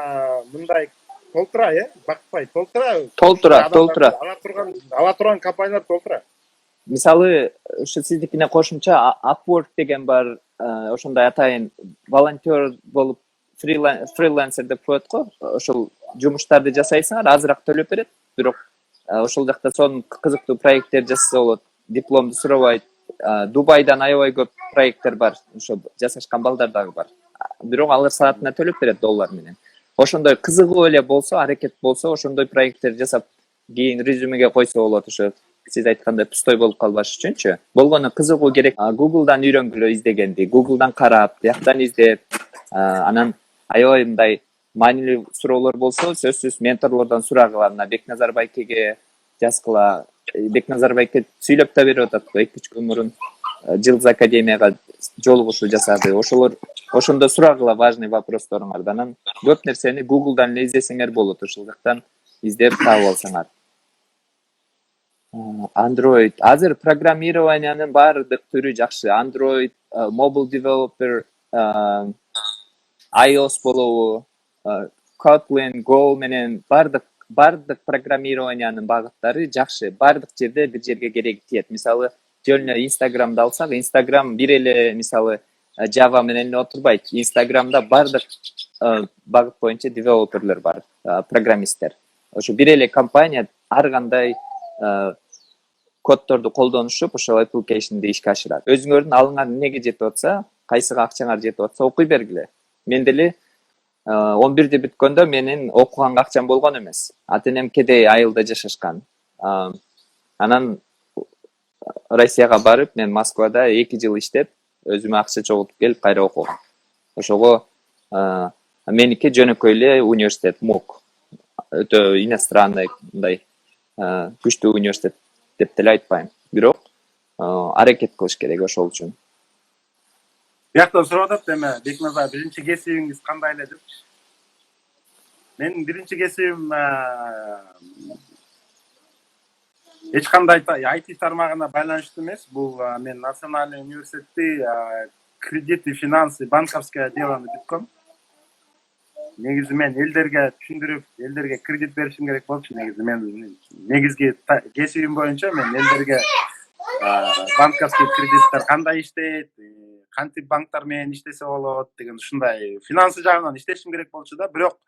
мындай толтура, бакпай толтура. Ала турган компаниялар толтура. Мисалы, ушу сиздикине кошумча Upwork деген бар, ошондой атайын волонтер болуп фрилансер деп коет го. Ошол жумуштарды жасайсыңар, азыраак төлөп берет, бирок ошол жакта сонун кызыктуу проекттер жасаса болот. Дипломду сурабайт. Дубайдан аябай көп проекттер бар, ошо жасашкан балдар дагы бар. Бирок алар саатына төлөп берет доллар менен. Ошондой кызыгуу эле болсо, аракет болсо, ошондой проекттер жасап, кийин резюмеге койсо болот, ошо сиз айткандай пустой болуп калбаш үчүнчү. Болгону кызыгуу керек. Google'дан үйрөнгүлө издегенди, Google'дан карап, бияктан издеп, анан аябай мындай маанилүү суроолор болсо, сөзсүз менторлордон сурагыла. Мына Бекназар Байкеге жазгыла. Бекназар Байке сүйлөп да берип атат го, 2-3 күн мурун Жылдыз академияга жолугушуу жасады. Ошондо сурагыла важный вопросторуңарды. Анан көп нерсени Google'дан эле издесеңер болот, ошол жактан издеп таап алсаңар. Android. Азыр программированиянын баардык түрү жакшы. Android, mobile developer, iOS болобу, Kotlin, Go менен баардык программированиянын багыттары жакшы. Баардык жерде бир жерге кереги тиет. Мисалы, жөн Instagram'ды алсак, Instagram бир эле мисалы Java менен эле отурбайт. Instagram'да баардык багыт боюнча девелоперлер бар, программисттер. Ошо бир эле компания ар кандай коддорду колдонушуп, ошол application'ды ишке ашырат. Өзүңөрдүн алыңар эмнеге жетип атса, кайсыга акчаңар жетип атса окуй бергиле. Мен деле 11-де бүткөндө менин окуганга акчам болгон эмес. Ата-энем кедей айылда жашашкан. Анан Россияга барып, мен Москвада 2 жыл иштеп, өзүмө акча чогултуп келип кайра окугам. Ошого меники жөнөкөй эле университет, МУК. Өтө иностранный, мындай күчтүү университет деп деле айтпайм. Бирок аракет кылыш керек ошол үчүн. Бияктан сурап атат эме, Бекназар, биринчи кесибиңиз кандай эле деп. Менин биринчи кесибим эч кандай IT тармагына байланыштуу эмес. Бул мен Национальный университетти кредит и финансы, банковское делону бүткөм. Негизи мен элдерге түшүндүрүп, элдерге кредит беришим керек болчу. Негизги кесибим боюнча мен элдерге банковский кредиттер кандай иштейт, кантип банктар менен иштесе болот деген ушундай финансы жагынан иштешим керек болчу да. Бирок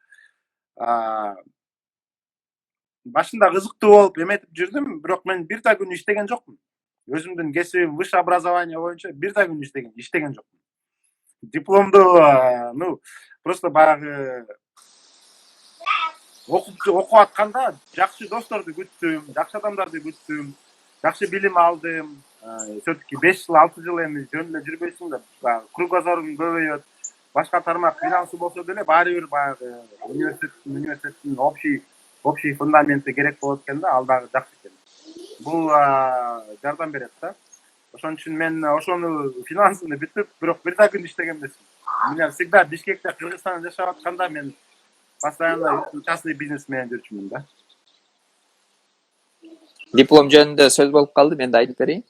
башында кызыктуу болуп эметип жүрдүм, бирок мен бир да күн иштеген жокмун. Өзүмдүн кесибим высшее образование боюнча бир да күн иштеген жокмун. Дипломду ну просто баягы окуп атканда жакшы досторду күттүм, жакшы адамдарды күттүм, жакшы билим алдым. Все-таки 5 жыл 6 жыл эми жөн эле жүрбөйсүң да, баягы кругозоруң көбөйөт. Башка тармак финансы болсо деле баары бир баягы университеттин общий фундаменти керек болот экен да, ал дагы жакшы экен. Бул жардам берет да. Ошон үчүн мен ошону финансыны бүтүп, бирок бир да күн иштеген эмесмин. Мен всегда Бишкекте, Кыргызстанда жашап атканда мен постоянно частный бизнес менен жүрчүмүн да. Диплом жөнүндө сөз болуп калды, мен да айтып берейин.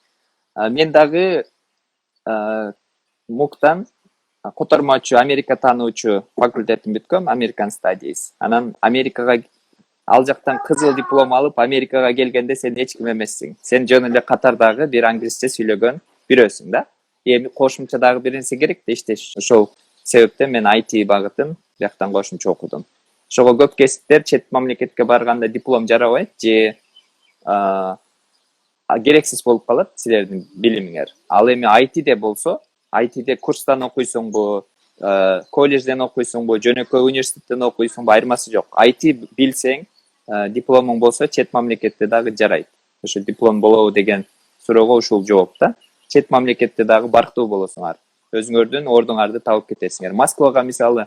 Мен дагы МУКтан котормочу Америка таануучу факультетин бүткөм, American Studies. Анан Америкага ал жактан кызыл диплом алып, Америкага келгенде сен эч ким эмессиң. Сен жөн эле катардагы бир англисче сүйлөгөн бирөөсүң да. Эми кошумча дагы бир нерсе керек да иштеш. Ошол себептен мен IT багытын бияктан кошумча окудум. Ошого көп кесиптер чет мамлекетке барганда диплом жарабайт же керексиз болуп калат силердин билимиңер. Ал эми ITде болсо, ITде курстан окуйсуңбу, колледжден окуйсуңбу, жөнөкөй университеттен окуйсуңбу, айырмасы жок. IT билсең, дипломуң болсо чет мамлекетте дагы жарайт. Ошо диплом болобу деген суроого ушул жооп да. Чет мамлекетте дагы барктуу болосуңар. Өзүңөрдүн ордуңарды табып кетесиңер. Москвага мисалы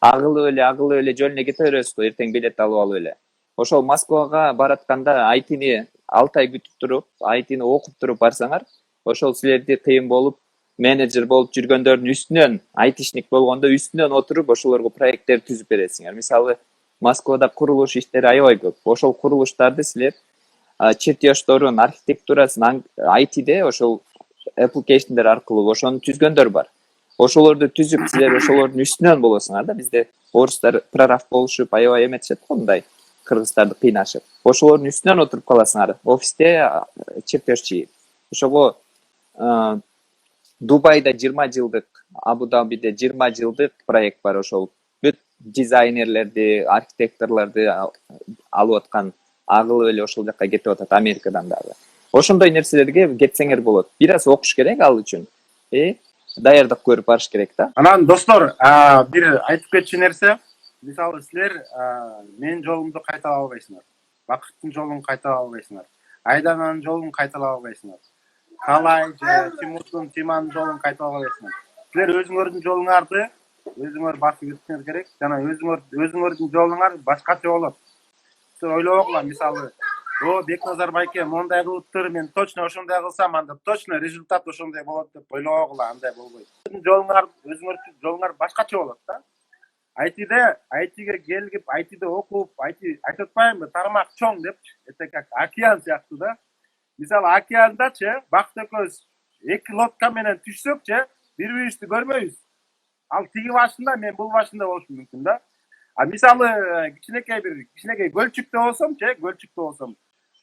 агылып эле жөн эле кете бересиз го, эртең билет алып алып эле. Ошол Москвага баратканда ITни 6 ай күтүп туруп, ITни окуп туруп барсаңар, ошол силерди кыйын болуп, менеджер болуп жүргөндөрдүн үстүнөн, айтишник болгондо үстүнөн отуруп, ошолорго проекттер түзүп бересиңер. Мисалы, Москвада курулуш иштери аябай көп. Ошол курулуштарды силер чертеждорун, архитектурасын ITде ошол applicationдер аркылуу ошону түзгөндөр бар. Ошолорду түзүп, силер ошолордун үстүнөн болосуңар да. Бизде орустар прораб болушуп, аябай эметишет го мындай, кыргыздарды кыйнашып. Ошолордун үстүнөн отуруп каласыңар. Офисте чертеж чийип. Ошого Дубайда 20 жылдык, Абу-Дабиде 20 жылдык проект бар. Ошол бүт дизайнерлерди, архитекторлорду алып аткан, агылып эле ошол жака кетип атат Америкадан дагы. Ошондой нерселерге кетсеңер болот. Бир аз окуш керек ал үчүн. Даярдык көрүп барыш керек да. Анан достор, бир айтып кетчү нерсе, мисалы силер менин жолумду кайталап албайсыңар. Бакыттын жолун кайталап албайсыңар. Айдананын жолун кайталап албайсыңар. Калай же Тиманын жолун кайталап албайсыңар. Силер өзүңөрдүн жолуңарды өзүңөр басып өтүшүңөр керек жана өзүңөрдүн жолуңар башкача болот. Силер ойлобогула, мисалы, Бекназар байке мондай кылыптыр, мен точно ошондой кылсам, анда точно результат ошондой болот деп ойлобогула, андай болбойт. Өзүңөрдүн жолуңар башкача болот да. ITге келип, ITде окуп, IT айтып атпаймынбы, тармак чоң депчи, это как океан сыяктуу да. Мисалы океандачы бакыт экөөбүз 2 лодка менен түшсөкчү, бири-бирибизди көрбөйбүз. Ал тиги башында, мен бул башында болушум мүмкүн да. Мисалы кичинекей көлчүктө болсом,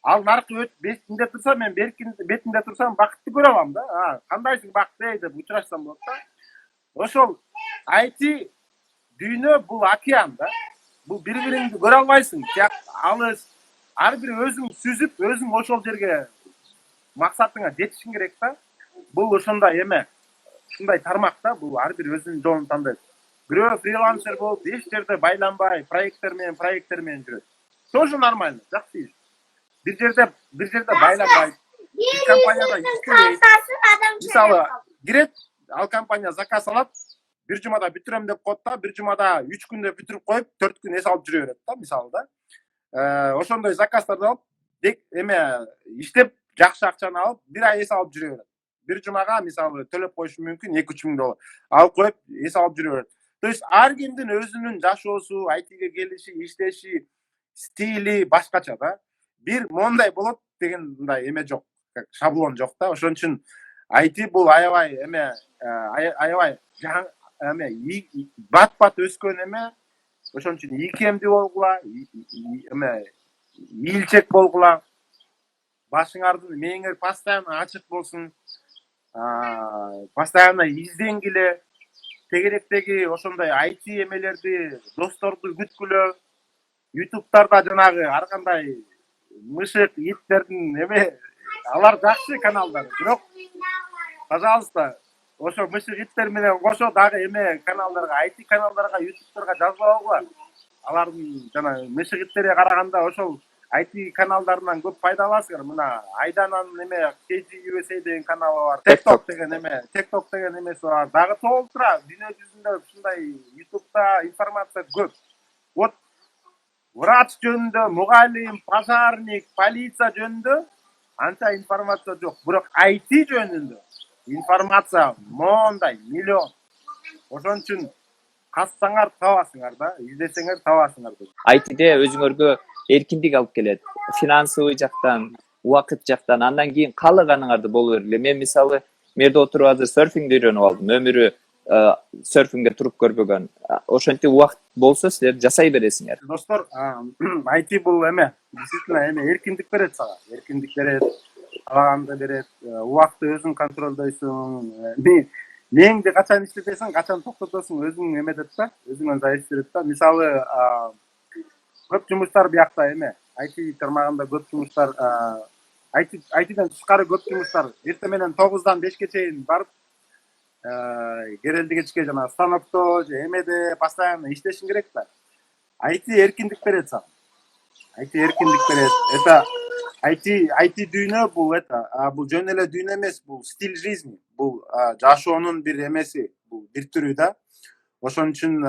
ал наркы бетинде турса, мен бетинде турсам бакытты көрө алам да. Кандайсың бакыт деп учурашсам болот да. Ошол IT дүйнө бул океан да. Бул бири-бириңди көрө албайсың. Алыс, ар бир өзүң сүзүп, өзүң ошол жерге максатыңа жетишиң керек да. Бул ошондой эме, ушундай тармак да, бул ар бир өзүнүн жолун тандайт. Бирөө фрилансер болуп, эч жерде байланбай, проекттер менен жүрөт. Тоже нормально, жакшы иш. Бир жерде байланбай, бир компанияда иштебейт. Мисалы, кирет, ал компания заказ алат, бир жумада бүтүрөм деп коет да, бир жумада 3 күндө бүтүрүп коюп, 4 күн эс алып жүрө берет да, мисалы да. Ошондой заказдарды алып, иштеп, жакшы акчаны алып, 1 ай эс алып жүрө берет. Бир жумага мисалы төлөп коюшу мүмкүн 2-3 миң доллар. Алып коюп, эс алып жүрө берет. То есть ар кимдин өзүнүн жашоосу, ITге келиши, иштеши, стили башкача да. Бир мондай болот деген мындай эме жок, шаблон жок да. Ошон үчүн IT бул аябай бат өскөн эме. Ошон үчүн ийкемдүү болгула, ийилчек болгула. Башыңардын мээңер постоянно ачык болсун. Постоянно изденгиле. Тегеректеги ошондой IT эмелерди, досторду күткүлө. YouTube'larda жанагы ар кандай мышык, иттердин эме алар жакшы каналдар. Бирок, пожалуйста, ошо мышык, иттер менен кошо дагы эме каналдарга, IT каналдарга, YouTube'дарга жазбагыла. Алардын жана мышык, иттерге караганда ошол IT каналдарынан көп пайда аласыңар. Мына Айдананын эме KG USA деген каналы бар. TikTok деген эме, TikTok деген эмеси бар. Дагы толтура дүйнө жүзүндө ушундай YouTube'да информация көп. Вот врач жөнүндө, мугалим, пожарник, полиция жөнүндө анча информация жок. Бирок IT жөнүндө информация мондай, миллион. Ошон үчүн кассаңар табасыңар да, издесеңер табасыңар. IT'де өзүңөргө эркиндик алып келет. Финансовый жактан, убакыт жактан, андан кийин каалаганыңарды боло бергиле. Мен мисалы мерде отуруп азыр серфингди үйрөнүп алдым. Өмүрү серфингге туруп көрбөгөн. Ошентип убакыт болсо силер жасай бересиңер. Достор, IT бул эме, действительно эме эркиндик берет сага. Эркиндик берет, каалаганды берет, убакытты өзүң контролдойсуң. Неңди качан иштетесиң, качан токтотосуң өзүң эметет да, өзүңөн зависит этет да. Мисалы, көп жумуштар биякта эме, IT тармагында көп жумуштар, ITден тышкары көп жумуштар эртең менен 9-дан 5ке чейин барып, керелди кечке жана станокто же эмеде постоянно иштешиң керек да. IT эркиндик берет сага. IT эркиндик берет. Это IT дүйнө бул бул жөн эле дүйнө эмес, бул стиль жизни, бул жашоонун бир эмеси, бул бир түрү да. Ошон үчүн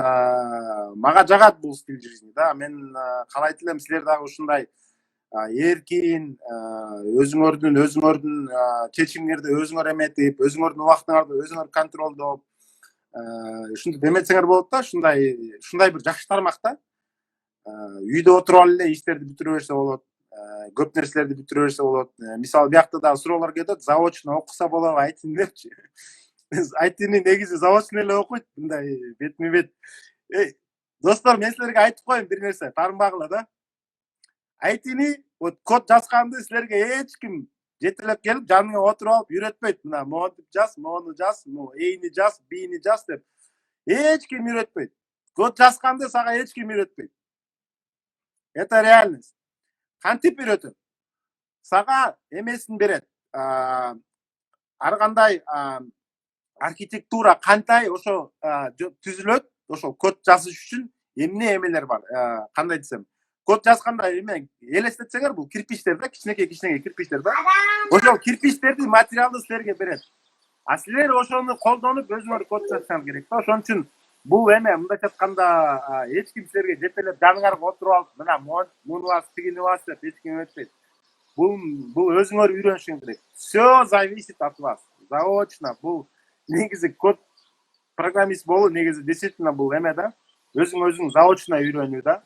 мага жагат бул стиль жизни да. Мен каалайт элем силер дагы ушундай эркин, өзүңөрдүн чечимиңерди өзүңөр эметип, өзүңөрдүн убактыңарды өзүңөр контролдоп, ушинтип эметсеңер болот да. Ушундай бир жакшы тармак да. Үйдө отуруп алып эле иштерди бүтүрө берсе болот, көп нерселерди бүтүрө берсе болот. Мисалы биякта дагы суроолор кетет, заочно окуса болобу айтын депчи. ITни негизи заочно эле окуйт, мындай бетме бет. Достор, мен силерге айтып коеюн бир нерсе, таарынбагыла да. ITни вот код жазганды силерге эч ким жетелеп келип жаныңа отуруп алып үйрөтпөйт. Мына монтип жаз, мону жаз, эйни жаз, бийни жаз деп эч ким үйрөтпөйт. Код жазганды сага эч ким үйрөтпөйт. Это реальность. Кантип үйрөтөт? Сага эмесин берет. Ар кандай архитектура кандай ошо түзүлөт, ошо код жазыш үчүн эмне эмелер бар. Кандай десем, код жазганда эме элестетсеңер, бул кирпичтер да, кичинекей кирпичтер да. Ошол кирпичтерди материалды силерге берет. А силер ошону колдонуп өзүңөр код жазсаңар керек да. Ошон үчүн бул эме мындайча айтканда эч ким силерге жетелеп жаныңарга отуруп алып, мына муну бас, тигини бас деп эч ким эметпейт. Бул өзүңөр үйрөнүшүңөр керек. Все зависит от вас. Заочно бул негизи код программист болуу негизи действительно бул эме да. Өзүң заочно үйрөнүү да.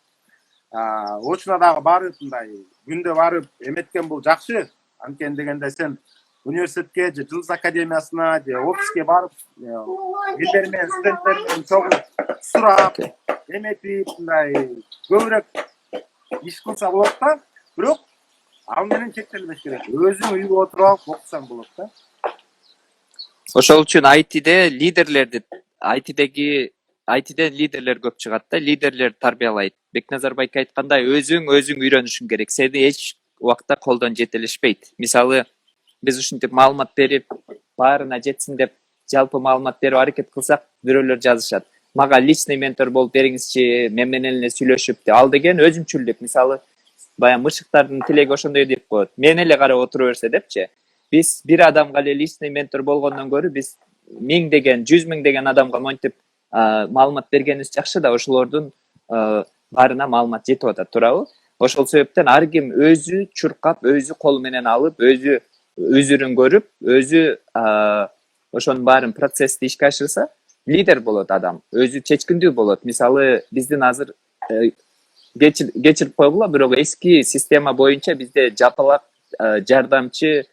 Очно дагы барып мындай күндө барып эметкен бул жакшы. Анткени дегенде сен университетке же жылдыз академиясына же офиске барып билдер менен студенттер менен чогуу сурап эметип мындай көбүрөөк иш кылса болот да. Бирок ал менен чектелбеш керек. Өзүң үйгө отуруп алып окусаң болот да. Ошол үчүн ITден лидерлер көп чыгат да, лидерлер тарбиялайт. Бекназар байке айткандай, өзүң үйрөнүшүң керек. Сени эч убакта колдон жетелешпейт. Мисалы, биз ушинтип маалымат берип, баарына жетсин деп жалпы маалымат берип аракет кылсак, бирөөлөр жазышат. Мага личный ментор болуп бериңизчи, мен менен эле сүйлөшүп. Ал деген өзүмчүлдүк. Мисалы, баягы мышыктардын тилеги ошондой деп коет. Мен эле карап отура берсе депчи. Биз бир адамга эле личный ментор болгондон көрү биз 1000 деген, 100 000 деген адамга монтип маалымат бергенибиз жакшы да, ошолордун баарына маалымат жетип атат, туурабы? Ошол себептен ар ким өзү чуркап, өзү кол менен алып, өзү өзүрүн көрүп, өзү ошонун баарын процессти ишке ашырса, лидер болот адам, өзү чечкиндүү болот. Мисалы, биздин азыр кечирип койгула, бирок эски система боюнча бизде жапалак жардамчы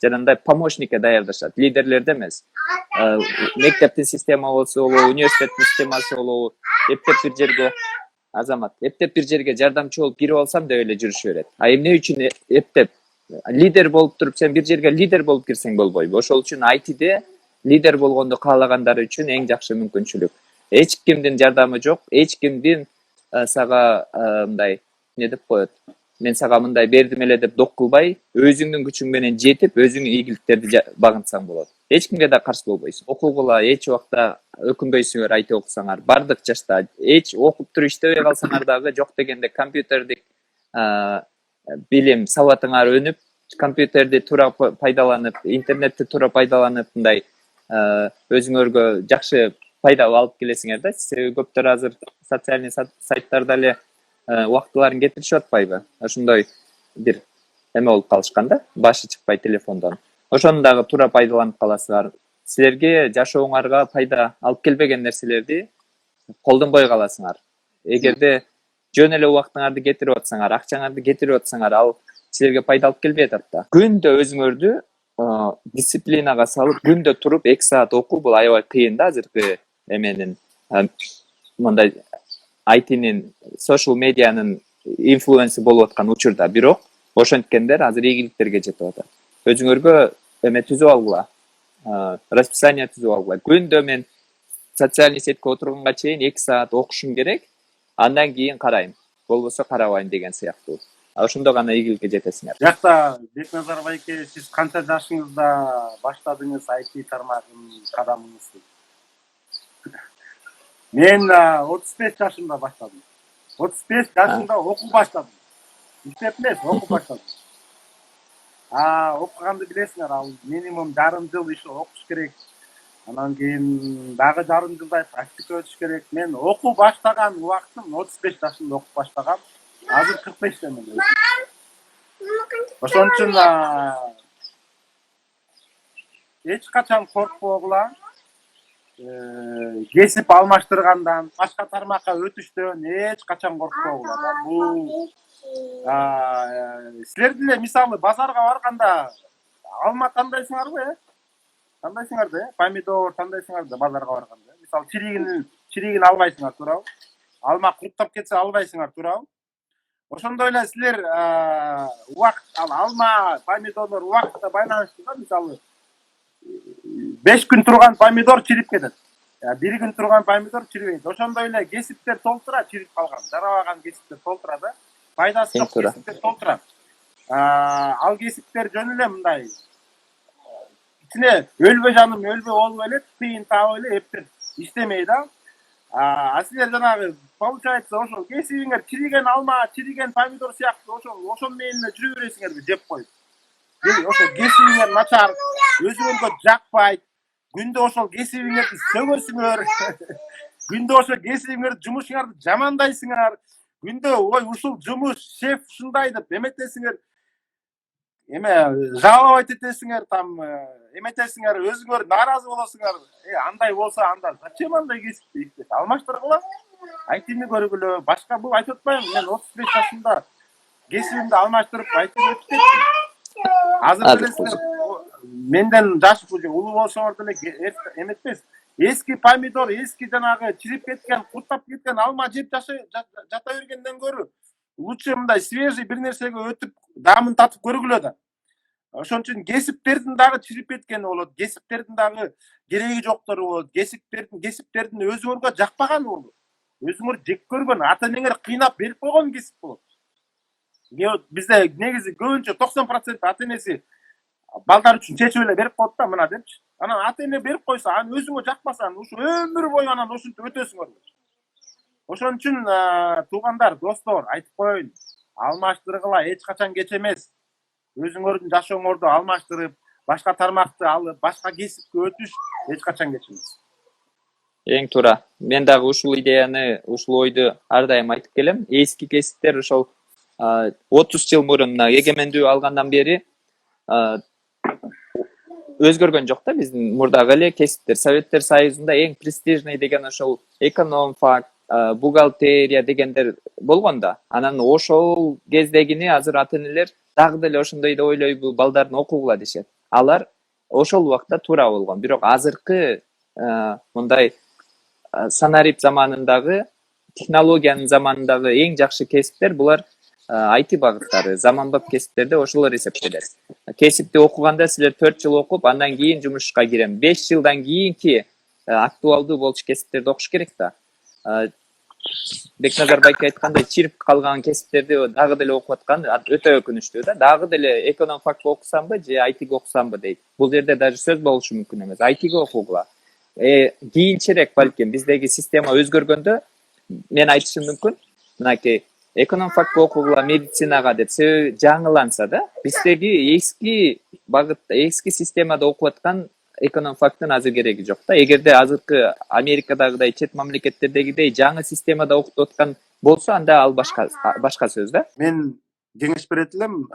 жанагындай помощникке даярдашат, лидерлерде эмес. Мектептин система болсо болобу, университеттин системасы болобу, эптеп бир жерге жардамчы болуп кирип алсам деп эле жүрүшө берет. Эмне үчүн эптеп лидер болуп туруп сен бир жерге лидер болуп кирсең болбойбу. Ошол үчүн ITде лидер болгонду каалагандар үчүн эң жакшы мүмкүнчүлүк. Эч кимдин жардамы жок, эч кимдин сага мындай не деп коет, мен сага мындай бердим эле деп док кылбай, өзүңдүн күчүң менен жетип, өзүңдүн ийгиликтерди багынтсаң болот. Эч кимге да каршы болбойсуң. Окугула эч убакта өкүнбөйсүңөр, айтып окусаңар. Бардык жашта эч окуп туруп иштебей калсаңар дагы жок дегенде компьютердик билим сабатыңар өнүп, компьютерди туура пайдаланып, интернетти туура пайдаланып, мындай өзүңөргө жакшы пайда алып келесиңер да. Себеби көптөр азыр социальный сайттарда эле убактыларын кетиришип атпайбы? Ошондой бир эме болуп калышкан да, башы чыкпай телефондон. Ошону дагы туура пайдаланып каласыңар. Силерге жашооңарга пайда алып келбеген нерселерди колдонбой каласыңар. Эгерде жөн эле убактыңарды кетирип атсаңар, акчаңарды кетирип атсаңар, ал силерге пайда алып келбей атат да. Күндө өзүңөрдү дисциплинага салып, күндө туруп 2 саат окуу, бул аябай кыйын да азыркы эменин, мындай айтинин, social медианын инфлуенси болуп аткан учурда. Бирок ошенткендер азыр ийгиликтерге жетип атат. Өзүңөргө эме түзүп алгыла, расписание түзүп алгыла. Күндө мен социальный сетке отурганга чейин 2 саат окушум керек, андан кийин карайм, болбосо карабайм деген сыяктуу. Ошондо гана ийгиликке жетесиңер. Жакта Бекназар байке, сиз канча жашыңызда баштадыңыз IT тармагын кадамыңызды? Мен 35 жашымда баштадым. 35 жашымда окуу баштадым. Иштеп эмес, окуу баштадым. Окуганды билесиңер, ал минимум жарым жыл иши окуш керек. Анан кийин дагы жарым жылдай практика өтүш керек. Мен окуу баштаган убактым 35 жашымда окуп баштагам. Азыр 45-темен. Ошон үчүн эч качан коркпогула. Кесип алмаштыргандан, башка тармакка өтүштөн эч качан коркпогула. Бул силер деле мисалы базарга барганда алма тандайсыңарбы? Тандайсыңар да, помидор тандайсыңар да базарга барганда. Мисалы чиригин албайсыңар, туурабы? Алма куруктап кетсе албайсыңар, туурабы? Ошондой эле силер убакыт, алма, помидорлор убакытта байланыштуу да. Мисалы 5 күн турган помидор чирип кетет. 1 күн турган помидор чирибейт. Ошондой эле кесиптер толтура, чирип калган, жарабаган кесиптер толтура да. Пайдасы жок кесиптер толтура. Ал кесиптер жөн эле мындай ичине өлбө жаным, өлбө болуп эле, тыйын таап эле эптеп иштемей да. Силер жанагы получается ошол кесибиңер чириген алма, чириген помидор сыяктуу ошол менен эле жүрө бересиңерби жеп коюп. Ошо кесибиңер начар, өзүңөргө жакпайт. Күндө ошол кесибиңерди сөгөсүңөр. Күндө ошол кесибиңерди, жумушуңарды жамандайсыңар. Күндө ой ушул жумуш, шеф ушундай деп эметесиңер. Жалобайт этесиңер, там эметесиңер, өзүңөр нааразы болосуңар. Андай болсо анда зачем андай кесипти иштеп? Алмаштыргыла. Айтыны көргүлө. Башка бул айтып атпайм. Мен 35 жашымда кесибимди алмаштырып айтып өттүм. Азыр билесиңер, менден жаш улуу болсоңор деле эметпес. Эски помидор, эски жанагы чирип кеткен, курттап кеткен алма жеп жата бергенден көрү лучше мындай свежий бир нерсеге өтүп, даамын татып көргүлө да. Ошон үчүн кесиптердин дагы чирип кеткени болот, кесиптердин дагы кереги жоктору болот, кесиптердин өзүңөргө жакпаганы болот. Өзүңөр жек көргөн, ата-энеңер кыйнап берип койгон кесип болот. Бизде негизи көбүнчө 90% ата-энеси балдар үчүн чечип эле берип коет да, мына депчи. Анан ата-эне берип койсо, анан өзүңө жакпаса, ушу өмүр бою анан ушинтип өтөсүңөр. Ошон үчүн туугандар, достор, айтып коеюн, алмаштыргыла, эч качан кеч эмес. Өзүңөрдүн жашооңорду алмаштырып, башка тармакты алып, башка кесипке өтүш эч качан кеч эмес. Эң туура. Мен дагы ушул идеяны, ушул ойду ар дайым айтып келем. Эски кесиптер ошол 30 жыл мурун эгемендүү алгандан бери өзгөргөн жок да. Биздин мурдагы эле кесиптер, Советтер Союзунда эң престижный деген ошол эконом фак, бухгалтерия дегендер болгон да. Анан ошол кездегини азыр ата-энелер дагы деле ошондой деп ойлойбу, балдарын окугула дешет. Алар ошол убакта туура болгон. Бирок азыркы мындай санарип заманындагы, технологиянын заманындагы эң жакшы кесиптер булар IT багыттары, заманбап кесиптерде ошолор эсептелет. Кесипти окуганда силер 4 жыл окуп, андан кийин жумушка кирем. 5 жылдан кийинки актуалдуу болчу кесиптерди окуш керек да. Бекназар байке айткандай чирип калган кесиптерди дагы деле окуп аткан өтө өкүнүчтүү да. Дагы деле эконом факты окусамбы же айтиги окусамбы дейт. Бул жерде даже сөз болушу мүмкүн эмес. Айтиги окугула. Кийинчерээк балким биздеги система өзгөргөндө мен айтышым мүмкүн. Мынакей эконом факты окугула медицинага деп себеби жаңыланса да биздеги эски багыт эски системада окуп аткан эконом фактын азыр кереги жок да. Эгерде азыркы Америкадагыдай чет мамлекеттердегидей жаңы системада окутуп аткан болсо анда ал башка сөз да. Мен кеңеш берет элем,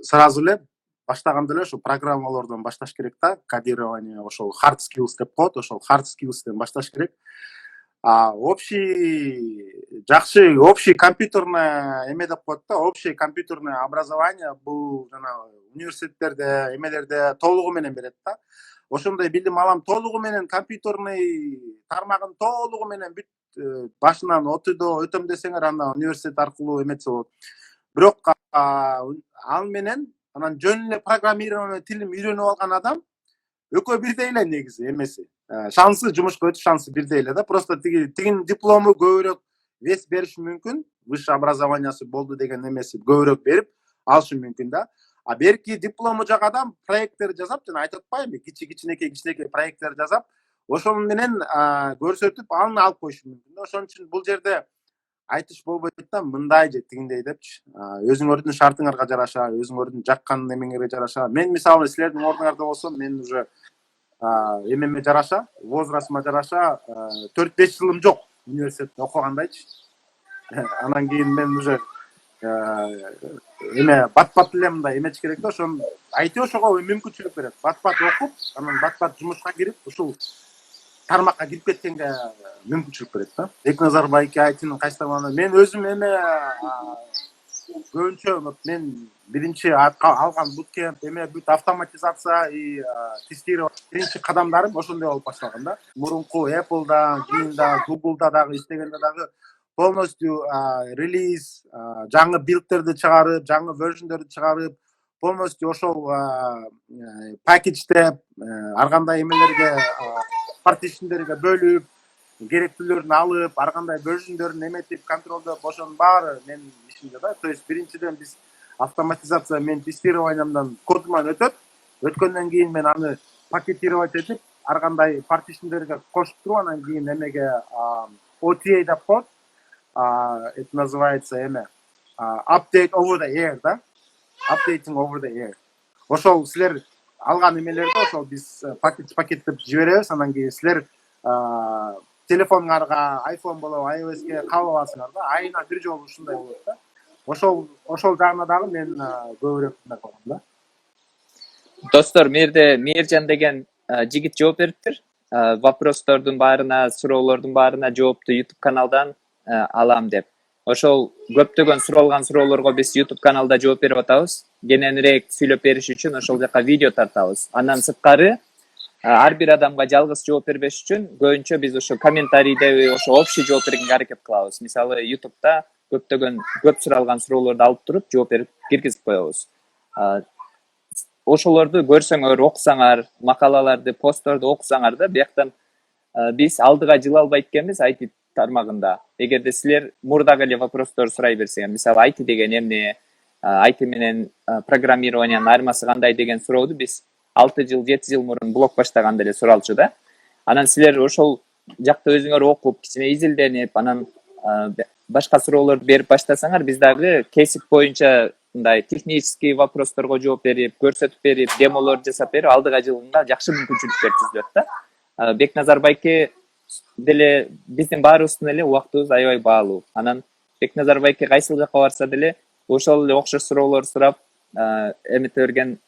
сразу эле баштаганда эле ошо программалоордон башташ керек да. Кодирование, ошол hard skills деп коет, ошол hard skills'тен башташ керек. Общий компьютерное эме деп коет да, общее компьютерное образование бул жана университеттерде, эмелерде толугу менен берет да. Ошондой билим алам толугу менен компьютерный тармагын толугу менен бүт башынан өтөм десеңер анда университет аркылуу эметсе болот. Бирок ал менен анан жөн эле программирование тилин үйрөнүп алган адам экөө бирдей эле негизи эмеси. Шансы жумушка өтүш шансы бирдей эле да. Просто тигин диплому көбүрөөк вес бериши мүмкүн. Высшее образованиясы болду деген эмеси көбүрөөк берип алышы мүмкүн да. Берки диплому жак адам проекттер жасап, жана айтып атпайбы, кичинекей проекттер жасап, ошонун менен көрсөтүп, аны алып коюшу мүмкүн. Ошон үчүн бул жерде айтыш болбойт да, мындай же тигиндей депчи. Өзүңөрдүн шартыңарга жараша, өзүңөрдүн жаккан эмеңерге жараша. Мен мисалы силердин ордуңарда болсом, мен уже эмеме жараша, возрастыма жараша 4-5 жылым жок университетте окугандайчы. Анан кийин мен уже эме бат эле мындай эмеч керек да, ошон айтып ошого мүмкүнчүлүк берет. Бат окуп, анан бат жумушка кирип, ушул тармакка кирип кеткенге мүмкүнчүлүк берет да. Бекназар байке айтынын кайсытаманы мен өзүм эме көбүнчө мен биринчи алган буткемп эме бүт автоматизация и тестирование биринчи кадамдарым ошондой болуп башталган да. Мурунку Apple'да, кийин да Google'да дагы иштегенде дагы полностью релиз, жаңы билдтерди чыгарып, жаңы вержндерди чыгарып, полностью ошол пакетчтеп, ар кандай эмелерге партишндерге бөлүп, керектүүлөрүн алып, ар кандай вержндерин эметип, контролдоп, ошонун баары менин ишимде да. То есть биринчиден биз автоматизация мен тестированиямдан кодуман өтөт. Өткөндөн кийин мен аны пакетировать этип, ар кандай партишндерге кошуп туруп, анан кийин эмеге OTA деп коет. Это называется update over the air, да? Updating over the air. Ошол силер алган эмелерди ошол биз пакеттеп жиберебиз, анан кийин силер телефонуңарга, iPhone болобу, iOS'ке кабыл аласыңар да. Айына бир жолу ушундай болот да. Ошол жагына дагы мен көбүрөөк мындай кылгам да. Достор, Мээржан деген жигит жооп бериптир. Вопростордун баарына, суроолордун баарына жоопту YouTube каналдан алам деп. Ошол көптөгөн суралган суроолорго биз YouTube каналда жооп берип атабыз. Кененирээк сүйлөп бериш үчүн ошол жака видео тартабыз. Андан сырткары ар бир адамга жалгыз жооп бербеш үчүн көбүнчө биз ошо комментарийде ошо общий жооп бергенге аракет кылабыз. Мисалы YouTube'да көп суралган суроолорду алып туруп жооп берип киргизип коебуз. Ошолорду көрсөңөр, окусаңар, макалаларды, постторду окусаңар да, бияктан биз алдыга жыла албайт экенбиз IT тармагында. Эгерде силер мурдагы эле вопростор сурай берсеңер, мисалы IT деген эмне, IT менен программированиянын айырмасы кандай деген сурооду биз 6 жыл, 7 жыл мурун блог баштаганда эле суралчу да. Анан силер ошол жакта өзүңөр окуп, кичине изилденип, анан башка суроолорду берип баштасаңар, биз дагы кесип боюнча мындай технический вопросторго жооп берип, көрсөтүп берип, демолор жасап берип, алдыга жылында жакшы мүмкүнчүлүктөр түзүлөт да. Бекназар байке деле биздин баарыбыздын эле убактыбыз аябай баалуу. Анан Бекназар байке кайсыл жакка барса деле ошол эле окшош суроолор сурап, эмете бергенден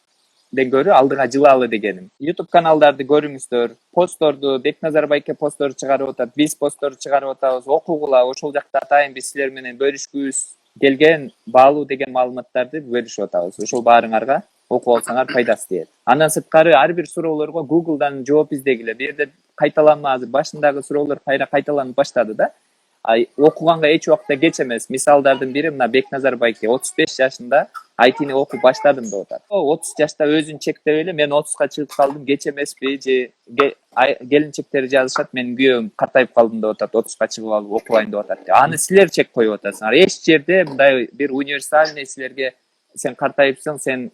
көрө алдыга жылалы дегеним. YouTube каналдарды көрүңүздөр, постторду, Бекназар байке посттор чыгарып атат, биз посттор чыгарып атабыз, окугула, ошол жакта атайын биз силер менен бөлүшкүбүз келген баалуу деген маалыматтарды бөлүшүп атабыз. Ошол баарыңарга окуп алсаңар пайдасы тиет. Андан сырткары ар бир суроолорго Google'дан жооп издегиле. Бу жерде кайталанма, азыр башындагы суроолор кайра кайталанып баштады да. окуганга эч убакта кеч эмес. Мисалдардын бири мына Бекназар байке 35 жашында айтини окуп баштадым деп атат. 30 жашта өзүн чектеп эле мен 30га чыгып калдым, кеч эмеспи же келинчектери жазышат, менин күйөөм картайып калдым деп атат, 30га чыгып алып окубайм деп атат. Аны силер чек коюп атасыңар. Эч жерде мындай бир универсальный силерге сен картайыпсың, сен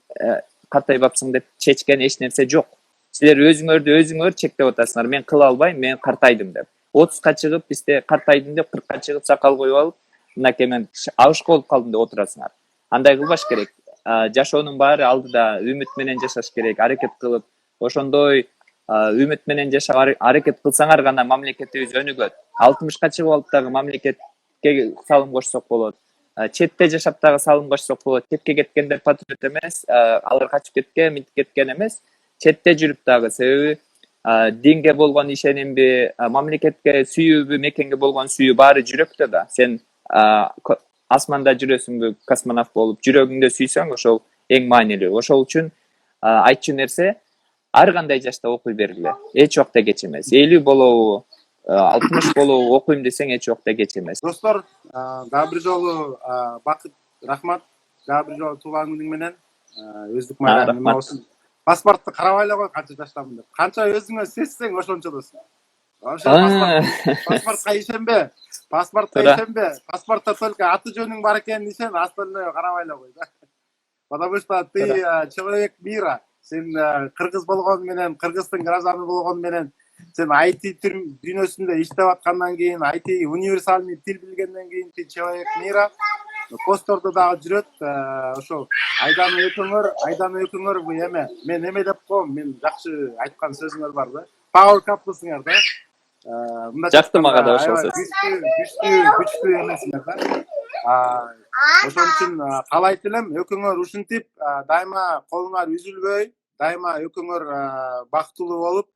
картайбапсың деп чечкен эч нерсе жок. Силер өзүңөр чектеп атасыңар. Мен кыла албайм, мен картайдым деп. 30га чыгып бизде картайдым деп 40га чыгып сакал коюп алып, мынакей мен абышка болуп калдым деп отурасыңар. Андай кылбаш керек. Жашоонун баары алдыда, үмүт менен жашаш керек, аракет кылып, ошондой үмүт менен жашап аракет кылсаңар гана мамлекетибиз өнүгөт. 60га чыгып алып дагы мамлекетке салым кошсок болот. Четте жашап дагы салым кошсок болот. Четке кеткендер патриот эмес, алар качып кеткен, мынтип кеткен эмес. Четте жүрүп дагы, себеби динге болгон ишенимби, мамлекетке сүйүүбү, мекенге болгон сүйүү баары жүрөктө да. Сен асманда жүрөсүңбү, космонавт болуп, жүрөгүңдө сүйсөң, ошол эң маанилүү. Ошол үчүн айтчу нерсе, ар кандай жашта окуй бергиле. Эч убакта кеч эмес. 50 болобу, 60 болобу окуйм десең эч убакта кеч эмес. Достор, дагы бир жолу бакыт, рахмат. Дагы бир жолу туулган күнүң менен өздүк майрам эме болсун. Паспортты карабай эле кой, канча жаштамын деп. Канча өзүңө сезсең ошончодосуң. Паспортко ишенбе. Паспортто только аты жөнүң бар экенин ишен, остальное карабай эле кой да. Потому что ты человек мира. Сен кыргыз болгону менен, кыргыздын гражданы болгону менен, сен IT дүйнөсүндө иштеп аткандан кийин, IT универсальный тил билгенден кийин ты человек мира. Постордо дагы жүрөт. Ошо айданы өкүңөр бу эме. Мен эме деп коем, мен жакшы айткан сөзүңөр бар да. Power couplсыңар да. Жакты мага да ошол сөз. Күчтүү эмесиңер да. Ошон үчүн каалайт элем, өкүңөр ушинтип дайыма колуңар үзүлбөй, дайыма өкүңөр бактылуу болуп,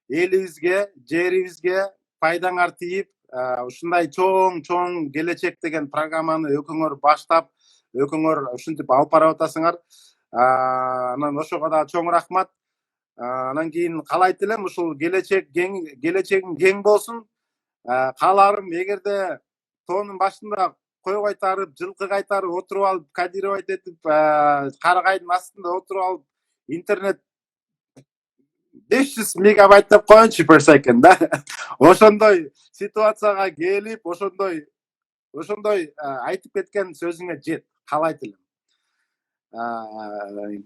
элибизге, жерибизге пайдаңар тийип, ушундай чоң келечек деген программаны өкүңөр баштап, өкүңөр ушинтип алып барып атасыңар. Анан ошого да чоң рахмат. Анан кийин каалайт элем, ушул келечегиң кең болсун. Кааларым, эгерде тоонун башында кой кайтарып, жылкы кайтарып отуруп алып, кодировать этип, карагайдын астында отуруп алып, интернет 500 мегабайт деп коеюнчу per second да. Ошондой ситуацияга келип, ошондой айтып кеткен сөзүңө жет, каалайт элем.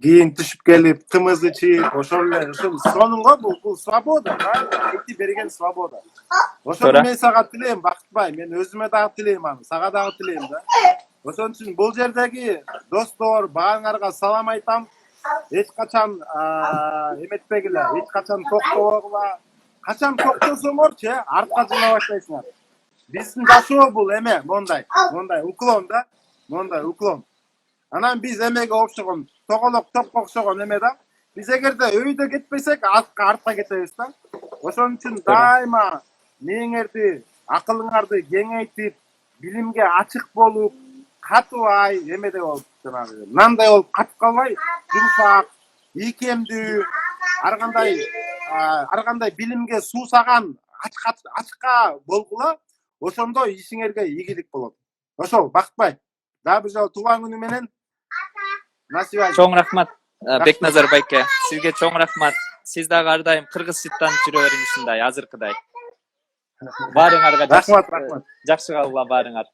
Кийин түшүп келип, кымыз ичип, ошол эле, сонунго бул свобода, айти берген свобода. Ошону мен сага тилейм, Бакытбай, мен өзүмө дагы тилейм аны, сага дагы тилейм да. Ошон үчүн бул жердеги достор, баарыңарга салам айтам. Эч качан эметпегиле, эч качан токтобогула. Качан токтосоңорчу, артка жыла баштайсыңар. Биздин жашоо бул эме, мондай уклон да, мондай уклон. Анан биз эмеге окшогон, тоголок топко окшогон эме да. Биз эгерде өйдө кетпесек, артка кетебиз да. Ошон үчүн дайыма мээңерди, акылыңарды кеңейтип, билимге ачык болуп, катыбай, эмеде болуп, жанагы нандай болуп катып калбай, жумшак, ийкемдүү, ар кандай билимге суусаган, ачыкка болгула. Ошондо ишиңерге ийгилик болот. Ошол, Бакытбай, дагы бир жолу туулган күнү менен. Чоң рахмат, Бекназар байке. Сизге чоң рахмат. Сиз дагы ар дайым кыргызчылыктан жүрө бериңиз ушундай, азыркыдай. Баарыңарга рахмат. Жакшы калгыла баарыңар.